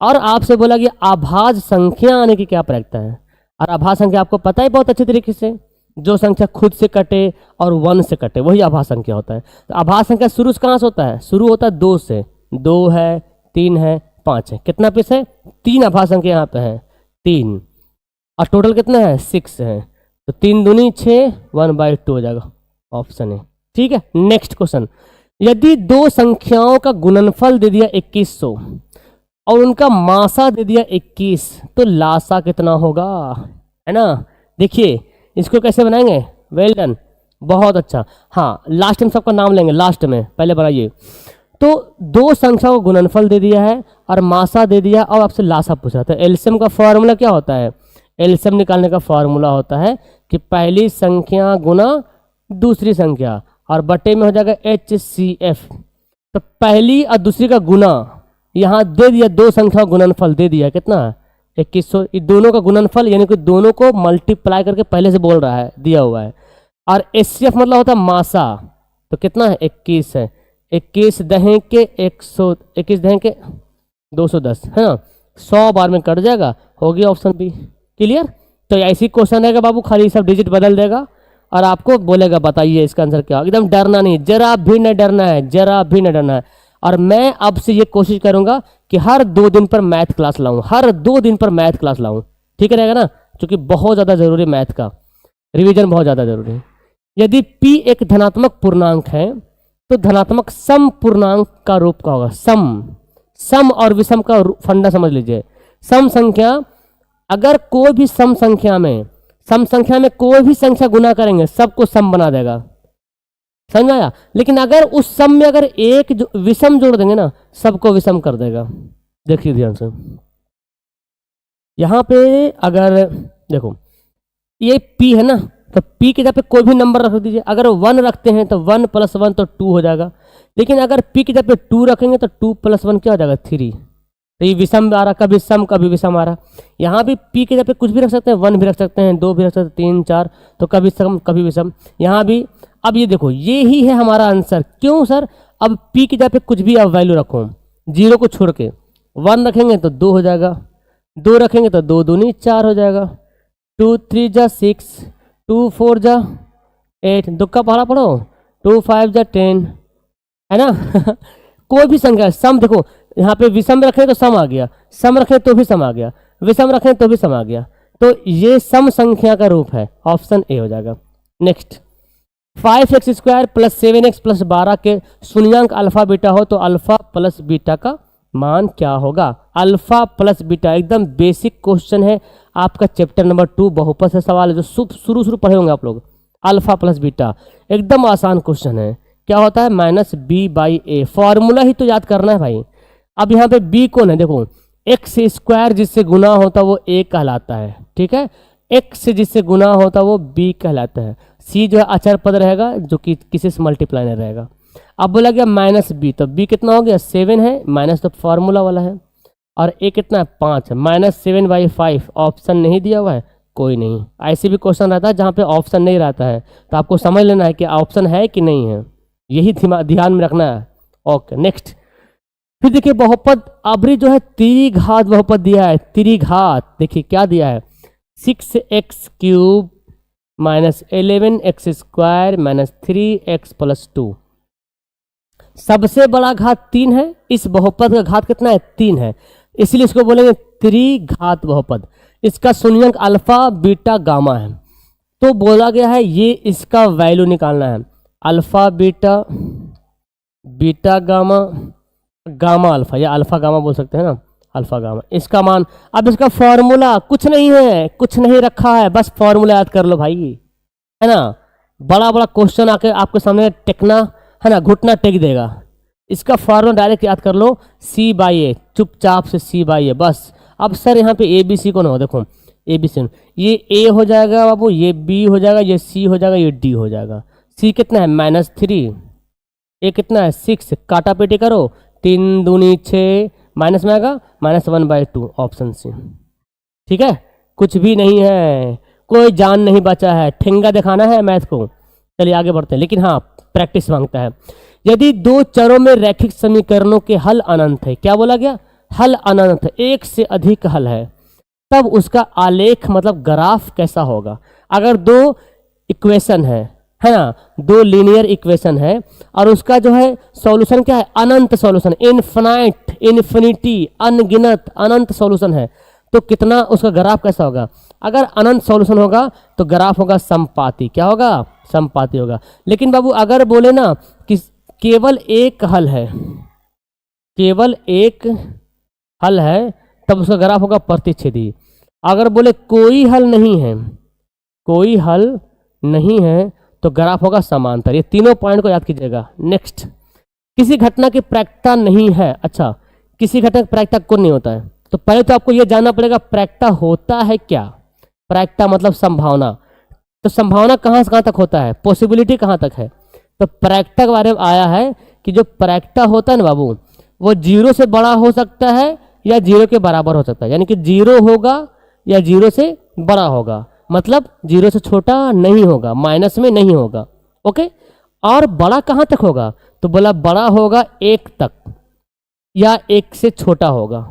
और आपसे बोला गया अभाज्य संख्या आने की क्या प्रक्रिया है? और अभाज्य संख्या आपको पता है बहुत अच्छे तरीके से, जो संख्या खुद से कटे और 1 से कटे वही अभाज्य संख्या होता है। तो अभाज्य संख्या शुरू कहाँ से होता है? शुरू होता है 2 से। 2 है, 3 है, 5 है। कितना पीस है? 3 अभाज्य संख्या यहाँ पे है, 3। और टोटल कितना है? 6 है। तो 3 दूनी 6, 1/2 हो जाएगा, ऑप्शन है। ठीक है, नेक्स्ट क्वेश्चन। यदि दो संख्याओं का गुणनफल दे दिया 2100 और उनका मासा दे दिया 21, तो लासा कितना होगा? है ना। देखिए इसको कैसे बनाएंगे? वेल डन, बहुत अच्छा। हाँ, लास्ट में सबका नाम लेंगे, लास्ट में, पहले बनाइए। तो दो संख्या को गुणनफल दे दिया है और मासा दे दिया और आपसे लासा पूछा था। एलसीएम का फॉर्मूला क्या होता है? एलसीएम निकालने का फॉर्मूला होता है कि पहली संख्या गुना दूसरी संख्या और बटे में हो जाएगा HCF। तो पहली और दूसरी का गुना यहाँ दे दिया, दो संख्या गुणनफल दे दिया, कितना? 2100। ये दोनों का गुणनफल यानी कि दोनों को मल्टीप्लाई करके पहले से बोल रहा है, दिया हुआ है। और HCF मतलब होता है मासा, तो कितना है? 21 है। 21 दहें के 100, 21 दहें के 210, है ना। 100 बार में कट जाएगा, हो गया ऑप्शन बी। क्लियर? तो ऐसी क्वेश्चन है कि बाबू खाली सब डिजिट बदल देगा और आपको बोलेगा बताइए इसका आंसर क्या। एकदम डरना नहीं, जरा भी नहीं डरना है, जरा भी नहीं डरना है। और मैं अब से ये कोशिश करूंगा कि हर 2 दिन पर मैथ क्लास लाऊं, हर 2 दिन पर मैथ क्लास लाऊं, ठीक रहेगा ना, क्योंकि बहुत ज़्यादा जरूरी, मैथ का रिवीजन बहुत ज़्यादा जरूरी है। यदि p एक धनात्मक पूर्णांक है तो धनात्मक सम पूर्णांक का रूप क्या होगा? सम और विषम का फंडा समझ लीजिए। सम संख्या, अगर कोई भी सम संख्या में कोई भी संख्या गुना करेंगे सबको सम बना देगा, समझ आया। लेकिन अगर उस सम में अगर एक विषम जोड़ देंगे ना, सबको विषम कर देगा। देखिए ध्यान से, यहां पे अगर देखो ये p है ना, तो p की जगह पे कोई भी नंबर रख दीजिए। अगर 1 रखते हैं तो 1 + 1 तो 2 हो जाएगा। लेकिन अगर p की जगह पे 2 रखेंगे तो 2 + 1 क्या हो जाएगा? 3। तो ये विषम आ रहा, कभी सम कभी विषम आ रहा। यहाँ भी p की जगह पे कुछ भी रख सकते हैं, 1 भी रख सकते हैं, 2 भी रख सकते हैं, 3, 4, तो कभी सम कभी विषम। यहाँ भी अब ये देखो, ये ही है हमारा आंसर। क्यों सर? अब p की जगह पे कुछ भी आप वैल्यू रखो, 0 को छोड़ के। 1 रखेंगे तो 2 हो जाएगा, 2 रखेंगे तो 2 दूनी 4 हो जाएगा, 2 3 जा 6, 2 4 जा 8, दुक्का पहाड़ा पढ़ो, 2 5 जा 10, है ना। कोई भी संख्या सम, देखो यहाँ पे विषम रखें तो सम आ गया, सम रखें तो भी सम आ गया, विषम रखें तो भी सम आ गया। तो ये सम संख्या का रूप है, ऑप्शन ए हो जाएगा। नेक्स्ट, 5x² + 7x + 12 के शून्यांक अल्फा बीटा हो तो अल्फा प्लस बीटा का मान क्या होगा? अल्फा प्लस बीटा एकदम बेसिक क्वेश्चन है आपका, चैप्टर नंबर 2 बहुपद से सवाल है जो शुरू पढ़े होंगे आप लोग। अल्फा प्लस बीटा एकदम आसान क्वेश्चन है। क्या होता है? -b/a। फॉर्मूला ही तो याद करना है भाई। अब यहाँ पे b कौन है? देखो, x² जिससे गुना होता वो a कहलाता है, ठीक है। x जिससे गुना होता वो b कहलाता है। c जो है अचर पद रहेगा जो कि किसी से मल्टीप्लाई नहीं रहेगा। अब बोला गया -b, तो b कितना हो गया? 7 है, माइनस तो फॉर्मूला वाला है, और a कितना है? 5 है। -7/5 ऑप्शन नहीं दिया हुआ है, कोई नहीं। ऐसे भी क्वेश्चन रहता है जहाँ पे ऑप्शन नहीं रहता है, तो आपको समझ लेना है कि ऑप्शन है कि नहीं है, यही ध्यान में रखना है। Okay, next. फिर देखिए बहुपद अबरी जो है त्रिघात बहुपद दिया है। त्रिघात देखिए क्या दिया है? 6x³ - 11x² - 3x + 2। सबसे बड़ा घात 3 है, इस बहुपद का घात कितना है? 3 है, इसलिए इसको बोलेंगे त्रिघात बहुपद। इसका शून्यांक अल्फा बीटा गामा है। तो बोला गया है ये इसका वैल्यू निकालना है, alpha beta, beta gamma, gamma alpha, या अल्फा गामा बोल सकते हैं ना, अल्फा गामा, इसका मान। अब इसका फॉर्मूला कुछ नहीं है, कुछ नहीं रखा है, बस फॉर्मूला याद कर लो भाई, है ना। बड़ा बड़ा क्वेश्चन आके आपके सामने टेकना, है ना, घुटना टेक देगा। इसका फॉर्मूला डायरेक्ट याद कर लो, सी बाई ए, चुपचाप से सी बाई ए बस। अब सर यहाँ पे ए बी सी को ना हो, देखो ए बी सी, ये ए हो जाएगा बाबू, ये बी हो जाएगा, ये सी हो जाएगा, ये डी हो जाएगा। सी कितना है -3, ए कितना है 6, काटा पेटी करो, 3 दूनी 6, माइनस में आएगा -1/2, ऑप्शन सी। ठीक है, कुछ भी नहीं है, कोई जान नहीं बचा है, ठेंगा दिखाना है मैथ को। चलिए आगे बढ़ते हैं, लेकिन हाँ प्रैक्टिस मांगता है। यदि दो चरों में रैखिक समीकरणों के हल अनंत है, क्या बोला गया, हल अनंत, एक से अधिक हल है, तब उसका आलेख मतलब ग्राफ कैसा होगा। अगर दो इक्वेशन है ना, दो लीनियर इक्वेशन है और उसका जो है सॉल्यूशन क्या है, अनंत सॉल्यूशन, इनफाइनाइट, इन्फिनिटी, अनगिनत, अनंत सॉल्यूशन है, तो कितना उसका ग्राफ कैसा होगा। अगर अनंत सॉल्यूशन होगा तो ग्राफ होगा समपाती, क्या होगा, समपाती होगा। लेकिन बाबू अगर बोले ना कि केवल एक हल है, केवल एक हल है, तब उसका ग्राफ होगा प्रतिच्छेदी। अगर बोले कोई हल नहीं है, कोई हल नहीं है, तो ग्राफ होगा समांतर। ये तीनों पॉइंट को याद कीजिएगा। नेक्स्ट, किसी घटना की प्रायिकता नहीं है। अच्छा, किसी घटना की प्रायिकता कौन नहीं होता है, तो पहले तो आपको ये जानना पड़ेगा प्रायिकता होता है क्या। प्रायिकता मतलब संभावना, तो संभावना कहाँ से कहाँ तक होता है, पॉसिबिलिटी कहाँ तक है। तो प्रायिकता के बारे में आया है कि जो प्रायिकता होता है ना बाबू, वो 0 से बड़ा हो सकता है या 0 के बराबर हो सकता है, यानी कि 0 होगा या 0 से बड़ा होगा, मतलब 0 से छोटा नहीं होगा, माइनस में नहीं होगा। ओके, और बड़ा कहाँ तक होगा, तो बोला बड़ा होगा 1 तक या 1 से छोटा होगा।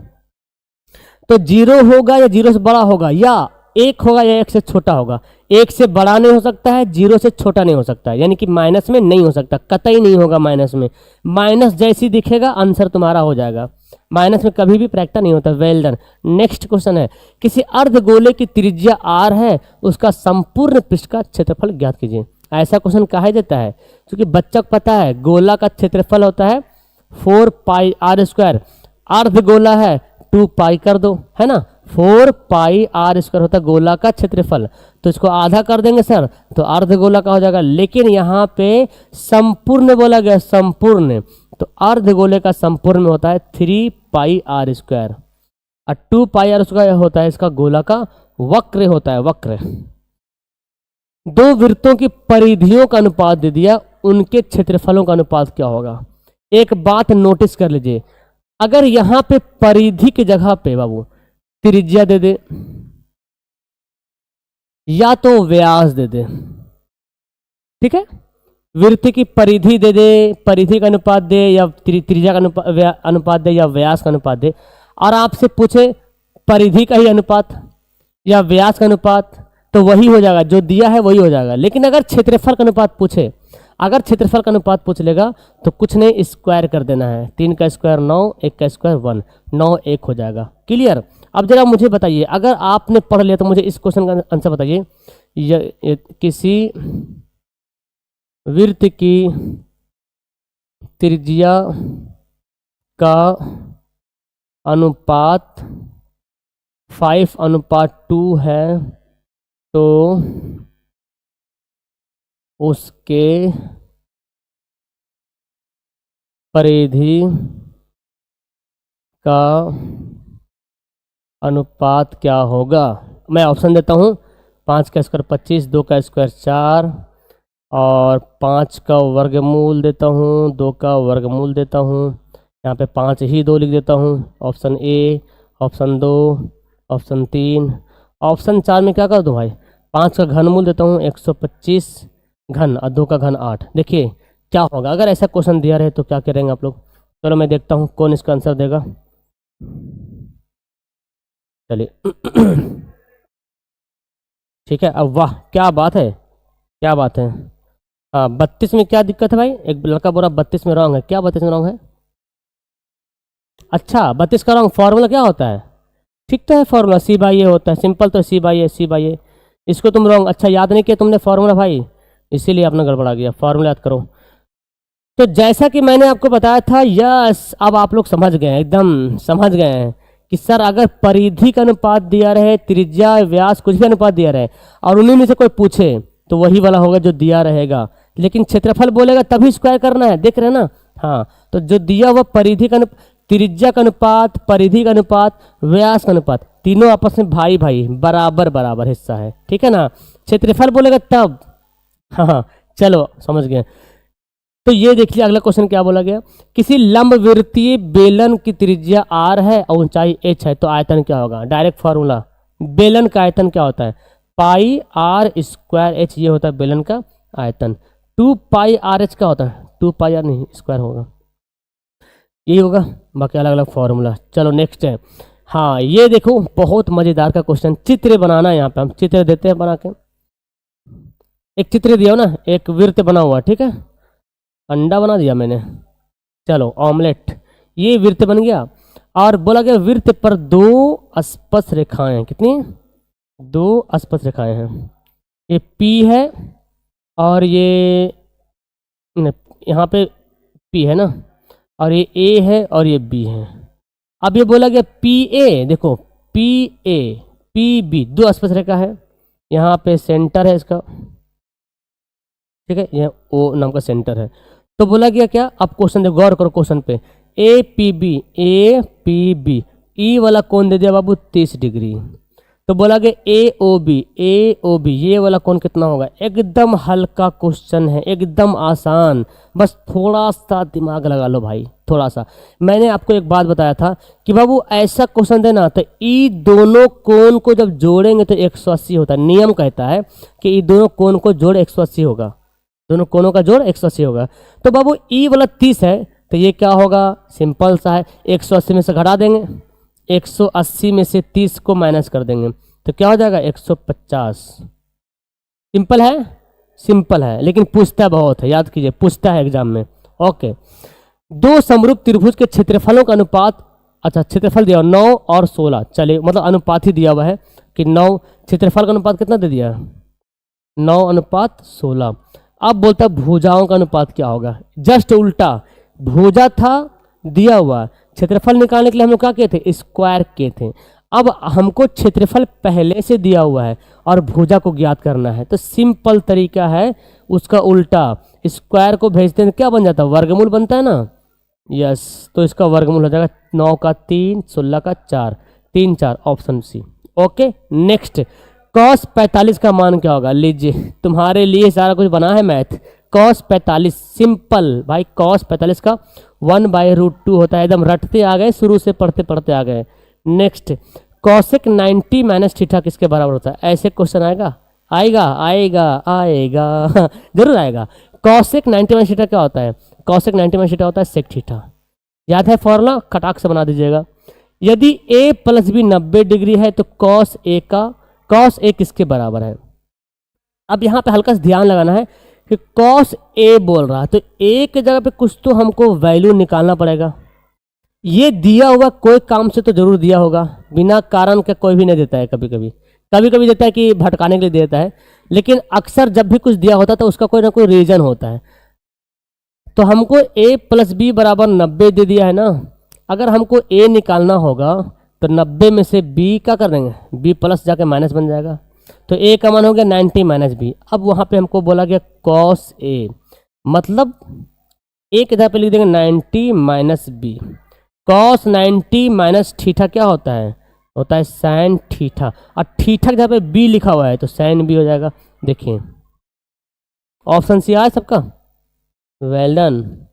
तो 0 होगा या 0 से बड़ा होगा, या 1 होगा या 1 से छोटा होगा। 1 से बड़ा नहीं हो सकता है, 0 से छोटा नहीं हो सकता है, यानी कि माइनस में नहीं हो सकता, कतई नहीं होगा माइनस में। माइनस जैसी दिखेगा आंसर तुम्हारा हो जाएगा, माइनस में कभी भी प्रायिकता नहीं होता। Well done. नेक्स्ट क्वेश्चन है, किसी अर्धगोले की त्रिज्या r है, उसका संपूर्ण पृष्ठ का क्षेत्रफल ज्ञात कीजिए। ऐसा क्वेश्चन काहे देता है, क्योंकि बच्चा को पता है गोला का क्षेत्रफल होता है 4πr², अर्धगोला है 2π कर दो, है ना, 4πr² होता है गोला का क्षेत्रफल, तो इसको आधा कर देंगे सर तो अर्धगोला का हो जाएगा। लेकिन यहाँ पे संपूर्ण बोला गया, संपूर्ण, तो अर्धगोले का संपूर्ण में होता है 3πr², और 2πr² होता है इसका गोला का वक्र होता है, वक्र। दो वृत्तों की परिधियों का अनुपात दे दिया, उनके क्षेत्रफलों का अनुपात क्या होगा। एक बात नोटिस कर लीजिए, अगर यहाँ पे परिधि की जगह पे बाबू त्रिज्या दे दे या तो व्यास दे दे, ठीक है, वृत्त की परिधि दे दे, परिधि का अनुपात दे, या त्रिज्या का अनुपात दे, या व्यास का अनुपात दे, और आपसे पूछे परिधि का ही अनुपात या व्यास का अनुपात, तो वही हो जाएगा, जो दिया है वही हो जाएगा। लेकिन अगर क्षेत्रफल का अनुपात पूछे, अगर क्षेत्रफल का अनुपात पूछ लेगा तो कुछ नहीं, स्क्वायर कर देना है, 3 का स्क्वायर 9, 1 का स्क्वायर 1, 9 1 हो जाएगा। क्लियर। अब जरा मुझे बताइए, अगर आपने पढ़ लिया तो मुझे इस क्वेश्चन का आंसर बताइए। किसी वृत्त की त्रिज्या का अनुपात 5:2 है, तो उसके परिधि का अनुपात क्या होगा। मैं ऑप्शन देता हूँ, 5 का स्क्वायर 25, 2 का स्क्वायर 4, और 5 का वर्गमूल देता हूँ, 2 का वर्गमूल देता हूँ, यहाँ पे 5 ही 2 लिख देता हूँ। Option A, option 2, option 3, option 4 में क्या कर दूँ भाई, 5 का घनमूल देता हूँ 125 घन, और 2 का घन 8। देखिए क्या होगा, अगर ऐसा क्वेश्चन दिया रहे तो क्या करेंगे आप लोग। चलो मैं देखता हूँ कौन इसका आंसर देगा। चलिए ठीक है, अब वाह क्या बात है, क्या बात है। हाँ 32 में क्या दिक्कत है भाई, एक लड़का बोला 32 में रॉन्ग है, क्या 32 में रॉन्ग है। अच्छा 32 का रॉन्ग, फॉर्मूला क्या होता है, ठीक तो है फॉर्मूला C/A होता है, सिंपल तो C/A। इसको तुम रॉन्ग, अच्छा याद नहीं किया तुमने फॉर्मूला भाई, इसीलिए आपने गड़बड़ा गया, फॉर्मूला याद करो। तो जैसा कि मैंने आपको बताया था, यस अब आप लोग समझ गए, एकदम समझ गए हैं कि सर अगर परिधि का अनुपात दिया रहे, त्रिज्या व्यास कुछ भी अनुपात दिया रहे और उन्हीं में से कोई पूछे तो वही वाला होगा जो दिया रहेगा, लेकिन क्षेत्रफल बोलेगा तभी स्क्वायर करना है, देख रहे हैं ना। हाँ, तो जो दिया हुआ परिधि का त्रिज्या का अनुपात, परिधि का अनुपात, व्यास का अनुपात, तीनों आपस में भाई भाई बराबर बराबर हिस्सा है, ठीक है ना। क्षेत्रफल बोलेगा तब। हाँ चलो समझ गए। तो ये देख लिया, अगला क्वेश्चन क्या बोला गया, किसी लंबवृत्तीय बेलन की त्रिज्या r है और ऊंचाई h है तो आयतन क्या होगा। डायरेक्ट फार्मूला, बेलन का आयतन क्या होता है, पाई आर स्क्वायर एच, ये होता है बेलन का आयतन। 2 पाई आर एच का होता है, 2 पाई आर नहीं स्क्वायर होगा, यही होगा, बाकी अलग अलग फॉर्मूला। चलो नेक्स्ट है। हाँ ये देखो बहुत मजेदार का क्वेश्चन, चित्र बनाना है। यहाँ पे हम चित्र देते हैं बना के। एक चित्र दिया हो ना, एक वृत्त बना हुआ, ठीक है, अंडा बना दिया मैंने, चलो ऑमलेट, ये वृत्त बन गया। और बोला गया वृत्त पर 2 स्पर्श रेखाएं हैं, कितनी, 2 स्पर्श रेखाएं हैं। ये P है और ये यहाँ पे P है ना, और ये A है और ये B है। अब ये बोला गया PA, देखो PA PB 2 स्पर्श रेखा है, यहाँ पे सेंटर है इसका, ठीक है, यह O नाम का सेंटर है। तो बोला गया क्या, अब क्वेश्चन देखो, गौर करो क्वेश्चन पे, APB ई वाला कोण दे दिया बाबू 30 डिग्री। तो बोला गया AOB ये वाला कोण कितना होगा। एकदम हल्का क्वेश्चन है, एकदम आसान, बस थोड़ा सा दिमाग लगा लो भाई, थोड़ा सा। मैंने आपको एक बात बताया था कि बाबू ऐसा क्वेश्चन देना तो ई दोनों कोण को जब जोड़ेंगे तो 180 होता है। नियम कहता है कि ई दोनों कोण को जोड़ 180 होगा, दोनों कोणों का जोड़ 180 होगा। तो बाबू ई वाला 30 है तो ये क्या होगा, सिंपल सा है, 180 में से घटा देंगे, 180 में से 30 को माइनस कर देंगे तो क्या हो जाएगा 150। सिंपल है, सिंपल है, लेकिन पूछता बहुत है, याद कीजिए पूछता है एग्जाम में। ओके, 2 समरूप त्रिभुज के क्षेत्रफलों का अनुपात, अच्छा क्षेत्रफल दिया 9 और 16, चलिए मतलब अनुपात ही दिया हुआ है कि 9, क्षेत्रफल का अनुपात कितना दे दिया, 9:16। अब बोलता है भुजाओं का अनुपात क्या होगा, जस्ट उल्टा, भुजा था दिया हुआ, क्षेत्रफल निकालने के लिए हम लोग क्या किए थे, स्क्वायर किए थे। अब हमको क्षेत्रफल पहले से दिया हुआ है और भुजा को ज्ञात करना है, तो सिंपल तरीका है उसका उल्टा, स्क्वायर को भेजते हैं क्या बन जाता है, वर्गमूल बनता है ना। यस, तो इसका वर्गमूल हो जाएगा 9 का 3, 16 का 4, 3 4, option C. Okay next, cos 45 का मान क्या होगा। लीजिए तुम्हारे लिए सारा कुछ बना है मैथ। cos 45 सिंपल भाई, cos 45 का 1/√2 होता है, एकदम रटते आ गए, शुरू से पढ़ते पढ़ते आ गए। नेक्स्ट, cosec 90 माइनस थीटा किसके बराबर होता है। ऐसे क्वेश्चन आएगा, आएगा आएगा आएगा जरूर आएगा। cosec 90 माइनस थीटा क्या होता है, cosec 90 माइनस थीटा होता है sec थीटा। याद है फॉर्मूला, खटाक से बना दीजिएगा। यदि a + b 90 डिग्री है तो cos a किसके बराबर है। अब यहाँ पे हल्का सा ध्यान लगाना है कि cos a बोल रहा है तो a के जगह पे कुछ तो हमको वैल्यू निकालना पड़ेगा। ये दिया हुआ कोई काम से तो जरूर दिया होगा, बिना कारण के कोई भी नहीं देता है, कभी कभी देता है कि भटकाने के लिए देता है, लेकिन अक्सर जब भी कुछ दिया होता है तो उसका कोई ना कोई रीजन होता है। तो हमको a + b बराबर 90 दे दिया है ना, अगर हमको a निकालना होगा तो 90 में से b क्या कर देंगे, b प्लस जाके माइनस बन जाएगा, तो a का मान हो गया 90 माइनस b। अब वहाँ पे हमको बोला गया cos a, मतलब a के जगह पे लिख देंगे 90 minus b। cos 90 minus theta क्या होता है, होता है sin थीटा, और थीटा के जगह पे b लिखा हुआ है तो sin b हो जाएगा। देखिए ऑप्शन सी आया सबका, वेल डन,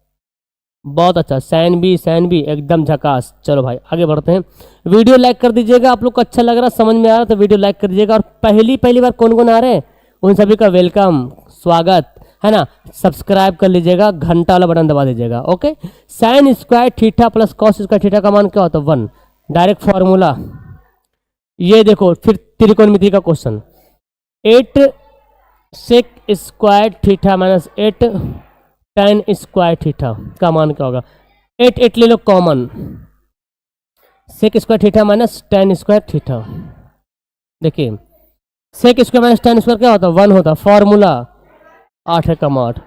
बहुत अच्छा, sin b एकदम झकास। चलो भाई आगे बढ़ते हैं। वीडियो लाइक कर दीजिएगा, आप लोग को अच्छा लग रहा, समझ में आ रहा तो वीडियो लाइक कर दीजिएगा। और पहली बार कौन कौन आ रहे हैं उन सभी का वेलकम, स्वागत है ना। सब्सक्राइब कर लीजिएगा, घंटा वाला बटन दबा दीजिएगा। Okay, sin square theta plus cos square theta का मान क्या होता है 1, डायरेक्ट फॉर्मूला। ये देखो फिर त्रिकोणमिति का question, 8 sec square theta minus 8 tan square theta का मान क्या होगा। 8 ले लो common, sec square theta minus tan square theta. देखिए sec square minus tan square क्या होता है 1 होता, फॉर्मूला 8 है कम 8।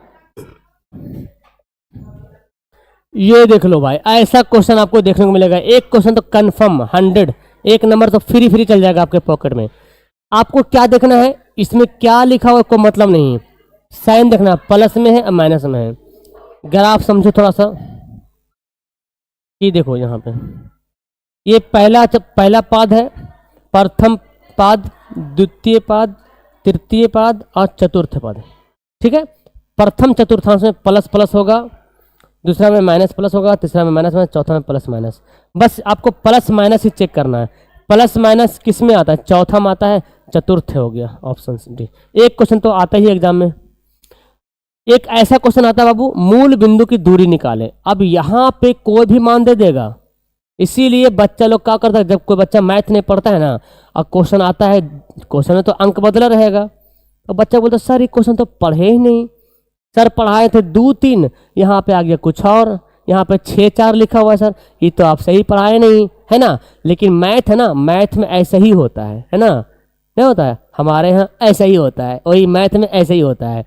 ये देख लो भाई, ऐसा क्वेश्चन आपको देखने को मिलेगा। एक क्वेश्चन तो कंफर्म 100, एक नंबर तो फ्री फ्री चल जाएगा आपके पॉकेट में। आपको क्या देखना है, इसमें क्या लिखा हुआ कोई मतलब नहीं, साइन देखना, प्लस में है या माइनस में है। ग्राफ समझो थोड़ा सा, ये देखो यहाँ पे, ये पहला पाद है, प्रथम पाद, द्वितीय पाद, तृतीय पाद और चतुर्थ पाद। ठीक है, प्रथम चतुर्थांश में प्लस प्लस होगा, दूसरा में माइनस प्लस होगा, तीसरा में माइनस माइनस, चौथा में प्लस माइनस। बस आपको प्लस माइनस ही चेक करना है। प्लस माइनस किस में आता है, चौथा में आता है, चतुर्थ हो गया ऑप्शन डी। एक क्वेश्चन तो आता ही एग्जाम में। एक ऐसा क्वेश्चन आता है बाबू, मूल बिंदु की दूरी निकाले। अब यहाँ पे कोई भी मान दे देगा, इसीलिए बच्चा लोग क्या करता है, जब कोई बच्चा मैथ नहीं पढ़ता है ना और क्वेश्चन आता है, क्वेश्चन में तो अंक बदला रहेगा, तो बच्चा बोलता सर ये क्वेश्चन तो पढ़े ही नहीं, सर पढ़ाए थे 2-3, यहाँ पे आ गया कुछ और, यहाँ पे 6-4 लिखा हुआ है, सर ये तो आप सही पढ़ाए नहीं है ना। लेकिन मैथ है ना, मैथ में ऐसा ही होता है ना, नहीं होता है, हमारे यहाँ ऐसा ही होता है, वही मैथ में ऐसा ही होता है।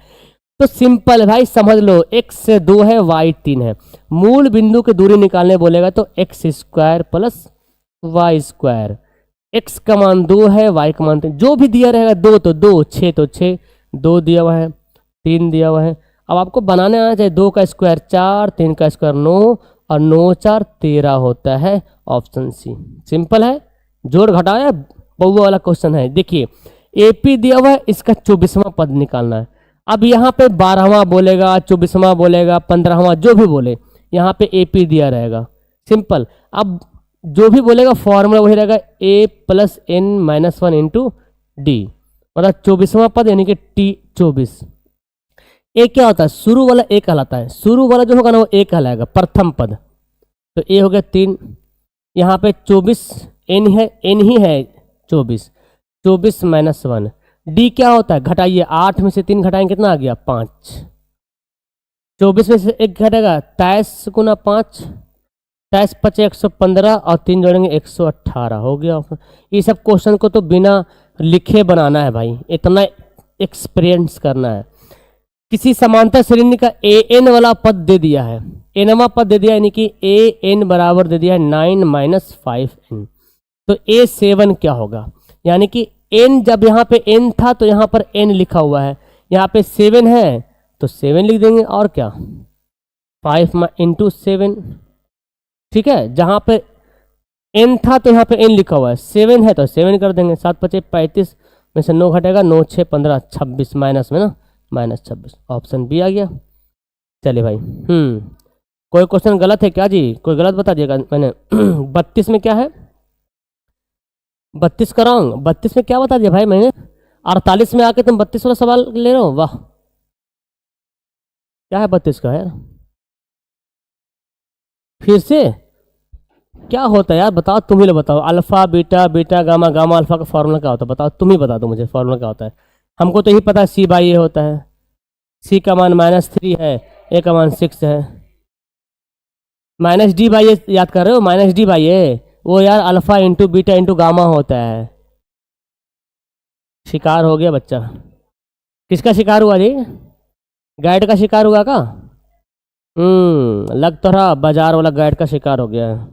तो सिंपल है भाई, समझ लो, x से 2 है, y 3 है, मूल बिंदु की दूरी निकालने बोलेगा तो x square plus y square. x का मान 2 है, y का मान 3, जो भी दिया रहेगा 2 तो 2, 6 तो 6, 2 दिया हुआ है, 3 दिया हुआ है। अब आपको बनाने आना चाहिए, 2 का स्क्वायर 4, 3 का स्क्वायर 9 और 9 4 13 होता है, ऑप्शन सी। सिंपल है, जोड़ घटाया बहुआ वाला क्वेश्चन है। देखिए AP दिया हुआ है, इसका 24वां पद निकालना है। अब यहाँ पे 12वां बोलेगा, 24वां बोलेगा, 15वां, जो भी बोले, यहाँ पे AP दिया रहेगा। सिंपल, अब जो भी बोलेगा फॉर्मूला वही रहेगा, A + n - 1 × D, मतलब 24वां पद यानी कि T24। ए क्या होता है, शुरू वाला ए कहलाता है, शुरू वाला जो होगा ना वो ए कहलाएगा, प्रथम पद। तो ए हो गया 3, यहाँ पे 24 n है, n ही है 24, 24 - 1। डी क्या होता है, घटाइए, 8 में से 3 घटाएंगे कितना आ गया, 5। 24 में से 1 घटेगा, 23 × 5, 23 × 5 115 और 3 जोड़ेंगे 118 हो गया। ये सब क्वेश्चन को तो बिना लिखे बनाना है भाई, इतना एक्सपीरियंस करना है। किसी समांतर श्रेणी का an वाला पद दे दिया है, nवां पद दे दिया, यानी कि an बराबर दे दिया है 9 - 5n, तो a7 क्या होगा, यानी कि n जब यहाँ पे n था तो यहाँ पर n लिखा हुआ है, यहाँ पे 7 है तो 7 लिख देंगे, और क्या 5 × 7। ठीक है, जहाँ पे n था तो यहाँ पे n लिखा हुआ है, 7 है तो 7 कर देंगे, 7 × 5 = 35 में से 9 घटेगा, 9 × 6 = 15, 26 माइनस में ना, -26, ऑप्शन बी आ गया। चलिए भाई, कोई क्वेश्चन गलत है क्या जी, कोई गलत बता दिएगा मैंने। 32 में क्या है, 32 का रॉन्ग, 32 में क्या बता दिया भाई मैंने, 48 में आके तुम 32 वाला सवाल ले रहे हो, वाह। क्या है 32 का यार, फिर से क्या होता है यार, बताओ, तुम ही लोग बताओ। Alpha beta, beta gamma, gamma alpha का फॉर्मूला क्या होता है, बताओ, तुम ही बता दो मुझे फॉर्मूला क्या होता है। हमको तो यही पता है C/A होता है, C का मान -3 है, A का मान 6 है। -D/A याद कर रहे हो, -D/A वो यार अल्फा × बीटा × गामा होता है। शिकार हो गया बच्चा, किसका शिकार हुआ जी, गाइड का शिकार हुआ का, लग तो रहा बाजार वाला गाइड का शिकार हो गया है,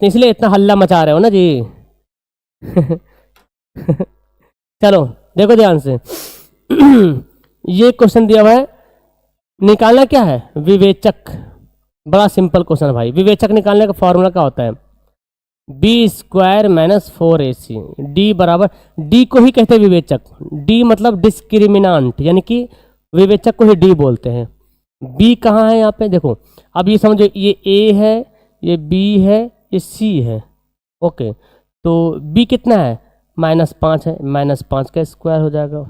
इसलिए इतना हल्ला मचा रहे हो ना जी। चलो देखो ध्यान से, ये क्वेश्चन दिया हुआ है, निकालना क्या है, विवेचक। बड़ा सिंपल क्वेश्चन है भाई, विवेचक निकालने का फॉर्मूला क्या होता है, b² - 4ac। d बराबर, d को ही कहते हैं विवेचक, d मतलब डिस्क्रिमिनांट, यानी कि विवेचक को ही d बोलते हैं। b कहाँ है यहाँ पे देखो, अब ये समझो, ये a है, ये b है, ये c है, ओके। तो b कितना है, -5 है, -5 का स्क्वायर हो जाएगा।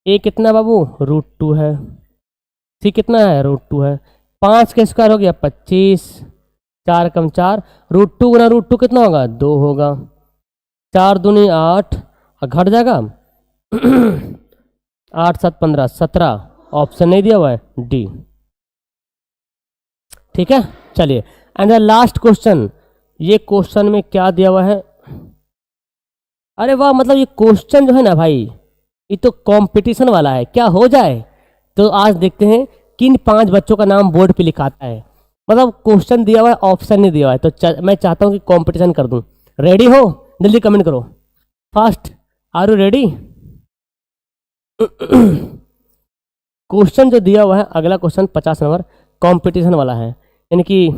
a कितना बाबू, √2 है, c कितना है, √2 है, 5 का स्क्वायर हो गया 25, 4 × 4, √2 × √2 कितना होगा, 2 होगा, 4 दूनी 8 और घट जाएगा 8 7 15 17, ऑप्शन नहीं दिया हुआ है, डी। ठीक है, चलिए एंड द लास्ट क्वेश्चन। ये क्वेश्चन में क्या दिया हुआ है, अरे वाह, मतलब ये क्वेश्चन जो है ना भाई, ये तो कंपटीशन वाला है, क्या हो जाए। तो आज देखते हैं किन 5 बच्चों का नाम बोर्ड पे लिखाता है। मतलब क्वेश्चन दिया हुआ है, ऑप्शन नहीं दिया हुआ है, तो मैं चाहता हूँ कि कंपटीशन कर दूँ। रेडी हो? जल्दी कमेंट करो fast. Are you ready? Question जो दिया हुआ है, अगला क्वेश्चन 50 नंबर कंपटीशन वाला है, यानी कि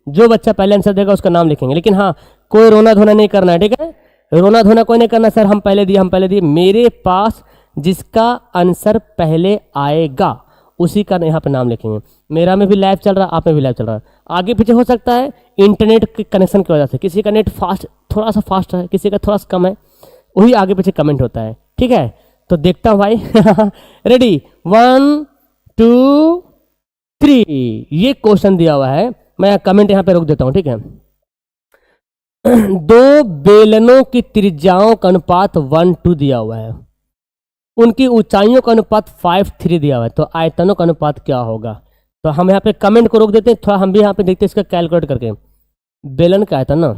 जो बच्चा पहले आंसर देगा उसका नाम लिखेंगे। लेकिन हाँ, कोई रोना धोना नहीं करना है, ठीक है? रोना धोना कोई नहीं करना, सर हम पहले दिए। मेरे पास जिसका आंसर पहले आएगा उसी का यहाँ पे नाम लिखेंगे। मेरा में भी लाइव चल रहा है, आप में भी लाइव चल रहा है। आगे पीछे हो सकता है इंटरनेट के कनेक्शन की वजह से, किसी का नेट फास्ट, थोड़ा सा फास्ट है, किसी का थोड़ा सा कम है, वही आगे पीछे कमेंट होता है, ठीक है? तो देखता हूँ भाई। रेडी, 1 2 3। ये क्वेश्चन दिया हुआ है, मैं कमेंट यहाँ पे रोक देता हूँ, ठीक है? 2 बेलनों की त्रिज्याओं का अनुपात 1:2 दिया हुआ है, उनकी ऊंचाइयों का अनुपात 5:3 दिया हुआ है, तो आयतनों का अनुपात क्या होगा? तो हम यहाँ पे कमेंट को रोक देते हैं, थोड़ा हम भी यहाँ पे देखते हैं इसका कैलकुलेट करके। बेलन का आयतन ना,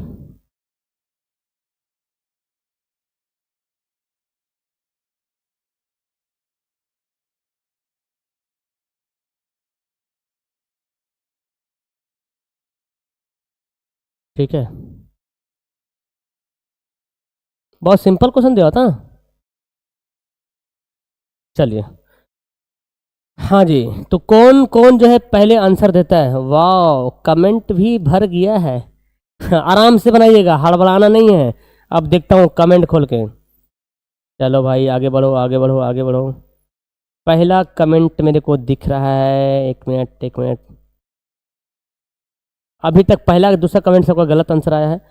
ठीक है, बहुत सिंपल क्वेश्चन दिया था। चलिए, हाँ जी, तो कौन कौन जो है पहले आंसर देता है? वाह, कमेंट भी भर गया है। आराम से बनाइएगा, हड़बड़ाना नहीं है। अब देखता हूँ कमेंट खोल के। चलो भाई, आगे बढ़ो, आगे बढ़ो, आगे बढ़ो। पहला कमेंट मेरे को दिख रहा है, एक मिनट, एक मिनट। अभी तक पहला दूसरा कमेंट सबका गलत आंसर आया है।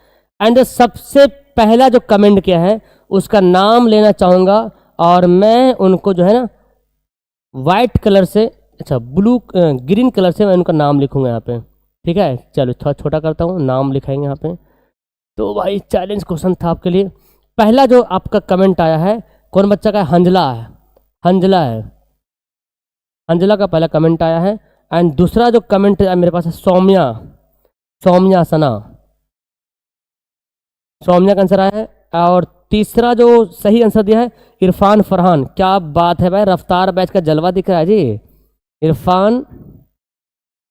एंड सबसे पहला जो कमेंट किया है उसका नाम लेना चाहूँगा, और मैं उनको जो है ना वाइट कलर से, अच्छा ब्लू ग्रीन कलर से मैं उनका नाम लिखूंगा यहाँ पे, ठीक है? चलो थोड़ा छोटा करता हूँ, नाम लिखाएंगे यहाँ पे। तो भाई चैलेंज क्वेश्चन था आपके लिए। पहला जो आपका कमेंट आया है, कौन बच्चा का है? हंजला है, हंजला है, हंजला का पहला कमेंट आया है। एंड दूसरा जो कमेंट मेरे पास है सौम्या, सौम्या सना, सौम्या का आंसर आया है। और तीसरा जो सही आंसर दिया है इरफान फरहान। क्या बात है भाई, रफ्तार बैच का जलवा दिख रहा है जी। इरफान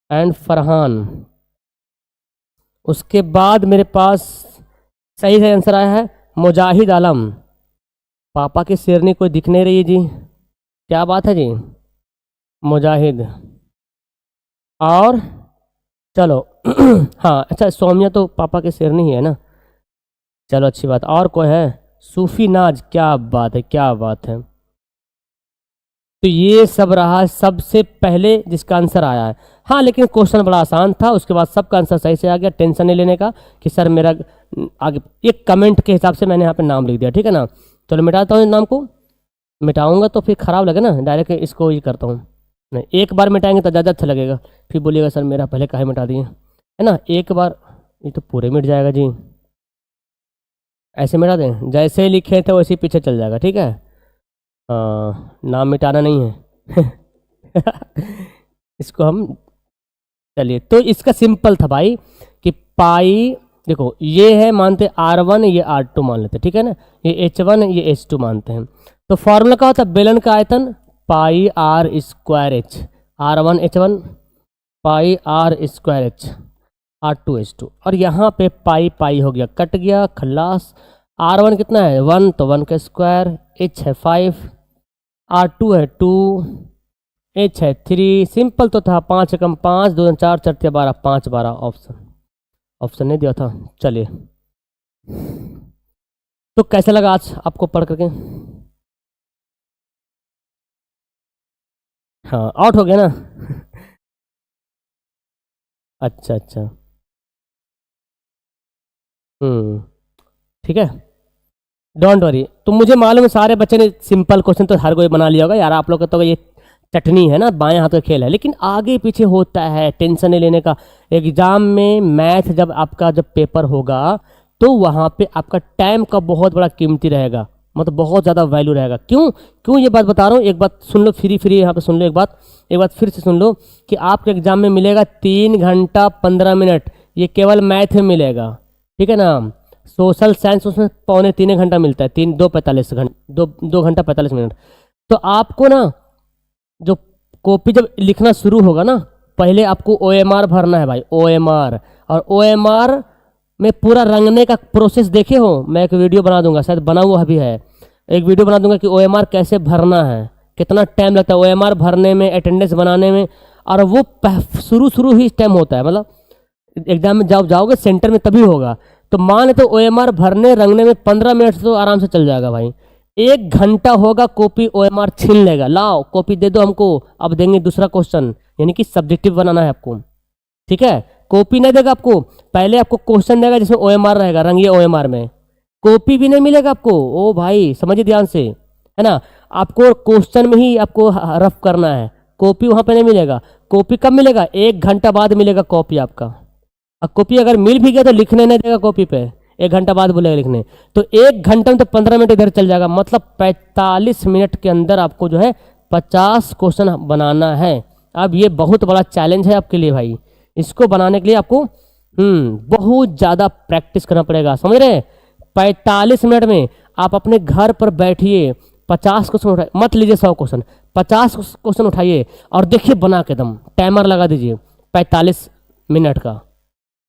एंड फरहान। उसके बाद मेरे पास सही सही आंसर आया है मुजाहिद आलम। पापा की शेरनी कोई दिख नहीं रही है जी, क्या बात है जी, मुजाहिद। और चलो हाँ अच्छा, सौम्या तो पापा की शेरनी ही है ना, चलो अच्छी बात। और कोई है? सूफी नाज, क्या बात है, क्या बात है। तो ये सब रहा सबसे पहले जिसका आंसर आया है। हाँ, लेकिन क्वेश्चन बड़ा आसान था, उसके बाद सबका आंसर सही से आ गया। टेंशन नहीं लेने का कि सर मेरा आगे, एक कमेंट के हिसाब से मैंने यहाँ पे नाम लिख दिया, ठीक है ना? चलो मिटाता हूँ इस नाम को। मिटाऊंगा तो फिर खराब लगे ना, डायरेक्ट इसको ये करता हूँ। नहीं, एक बार मिटाएंगे तो ज़्यादा अच्छा लगेगा, फिर बोलिएगा सर मेरा पहले काहे मिटा दिए, है ना? एक बार ये तो पूरे मिट जाएगा जी। ऐसे मिटा दें, जैसे ही लिखे थे वैसे ही पीछे चल जाएगा, ठीक है? नाम मिटाना नहीं है। इसको हम, चलिए, तो इसका सिंपल था भाई कि पाई, देखो ये है मानते R1, ये R2 मान लेते, ठीक है ना? ये H1, ये H2 मानते हैं। तो फॉर्मूला क्या होता है? बेलन का आयतन पाई R square H, R1 H1 पाई R square H R2 H2। और यहाँ पे पाई पाई हो गया, कट गया, खल्लास। R1 कितना है? 1, तो 1 का स्क्वायर। H है 5, R2 है 2, H है 3। सिंपल तो था, 5 कम 5, 2 4 4 12, 5 12। ऑप्शन नहीं दिया था। चलिए, तो कैसा लगा आज आपको पढ़ करके? हाँ, आउट हो गया ना? अच्छा अच्छा, ठीक है, डोंट वरी। तो मुझे मालूम है सारे बच्चे ने सिंपल क्वेश्चन तो हर कोई बना लिया होगा यार, आप लोग का तो ये चटनी है ना, बाएं हाथ का खेल है, लेकिन आगे पीछे होता है, टेंशन नहीं लेने का। एग्जाम में मैथ जब आपका जब पेपर होगा तो वहाँ पे आपका टाइम का बहुत बड़ा कीमती रहेगा, मतलब बहुत ज़्यादा वैल्यू रहेगा। क्यों क्यों ये बात बता रहा हूँ? एक बात सुन लो, फ्री फ्री यहाँ पे सुन लो, एक बात फिर से सुन लो कि आपके एग्जाम में मिलेगा 3 घंटा 15 मिनट, ये केवल मैथ में मिलेगा, ठीक है ना? सोशल साइंस उसमें 2.25 घंटा मिलता है, 2 घंटा 45 मिनट। तो आपको ना जो कॉपी जब लिखना शुरू होगा ना, पहले आपको OMR भरना है भाई, OMR। और OMR में पूरा रंगने का प्रोसेस देखे हो, मैं एक वीडियो बना दूंगा, शायद बना हुआ भी है, एक वीडियो बना दूंगा कि OMR कैसे भरना है, कितना टाइम लगता है OMR भरने में, अटेंडेंस बनाने में। और वो शुरू ही टाइम होता है, मतलब एग्जाम में जाओगे सेंटर में तभी होगा। तो मान तो OMR भरने रंगने में 15 मिनट तो आराम से चल जाएगा भाई। 1 घंटा होगा कॉपी OMR छीन लेगा, लाओ कॉपी दे दो हमको, अब देंगे दूसरा क्वेश्चन, यानी कि सब्जेक्टिव बनाना है आपको, ठीक है। कॉपी नहीं देगा आपको, पहले आपको क्वेश्चन देगा जिसमें OMR रहेगा, रंगिए OMR में, कॉपी भी नहीं मिलेगा आपको। ओ भाई समझिए ध्यान से, है ना, आपको क्वेश्चन में ही आपको रफ करना है, कॉपी वहां पे नहीं मिलेगा। कॉपी कब मिलेगा? 1 घंटा बाद मिलेगा कॉपी आपका। अब कॉपी अगर मिल भी गया तो लिखने नहीं देगा कॉपी पे, 1 घंटा बाद बोलेगा लिखने। तो 1 घंटा में तो 15 मिनट इधर चल जाएगा, मतलब 45 मिनट के अंदर आपको जो है 50 क्वेश्चन बनाना है। अब ये बहुत बड़ा चैलेंज है आपके लिए भाई, इसको बनाने के लिए आपको बहुत ज़्यादा प्रैक्टिस करना पड़ेगा, समझ रहे हैं। 45 मिनट में आप अपने घर पर बैठिए, 50 क्वेश्चन उठाइए, मत लीजिए 100 क्वेश्चन, 50 क्वेश्चन उठाइए और देखिए बना के दम, टाइमर लगा दीजिए 45 मिनट का,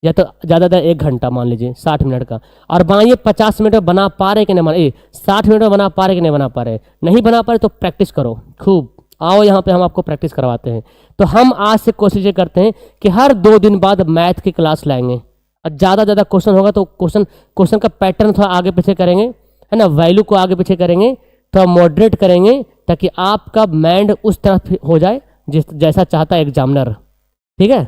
या तो ज़्यादा 1 घंटा मान लीजिए 60 मिनट का, और बनाइए 50 मिनट में बना पा रहे कि नहीं बना, 60 मिनट में बना पा रहे कि नहीं बना पा रहे, नहीं बना पा रहे तो प्रैक्टिस करो खूब, आओ यहाँ पे हम आपको प्रैक्टिस करवाते हैं। तो हम आज से कोशिश ये करते हैं कि हर 2 दिन बाद मैथ की क्लास लाएंगे, और ज़्यादा क्वेश्चन होगा तो क्वेश्चन का पैटर्न थोड़ा आगे पीछे करेंगे, है ना, वैल्यू को आगे पीछे करेंगे, थोड़ा मॉडरेट करेंगे, ताकि आपका माइंड उस तरफ हो जाए जैसा चाहता है एग्जामिनर, ठीक है।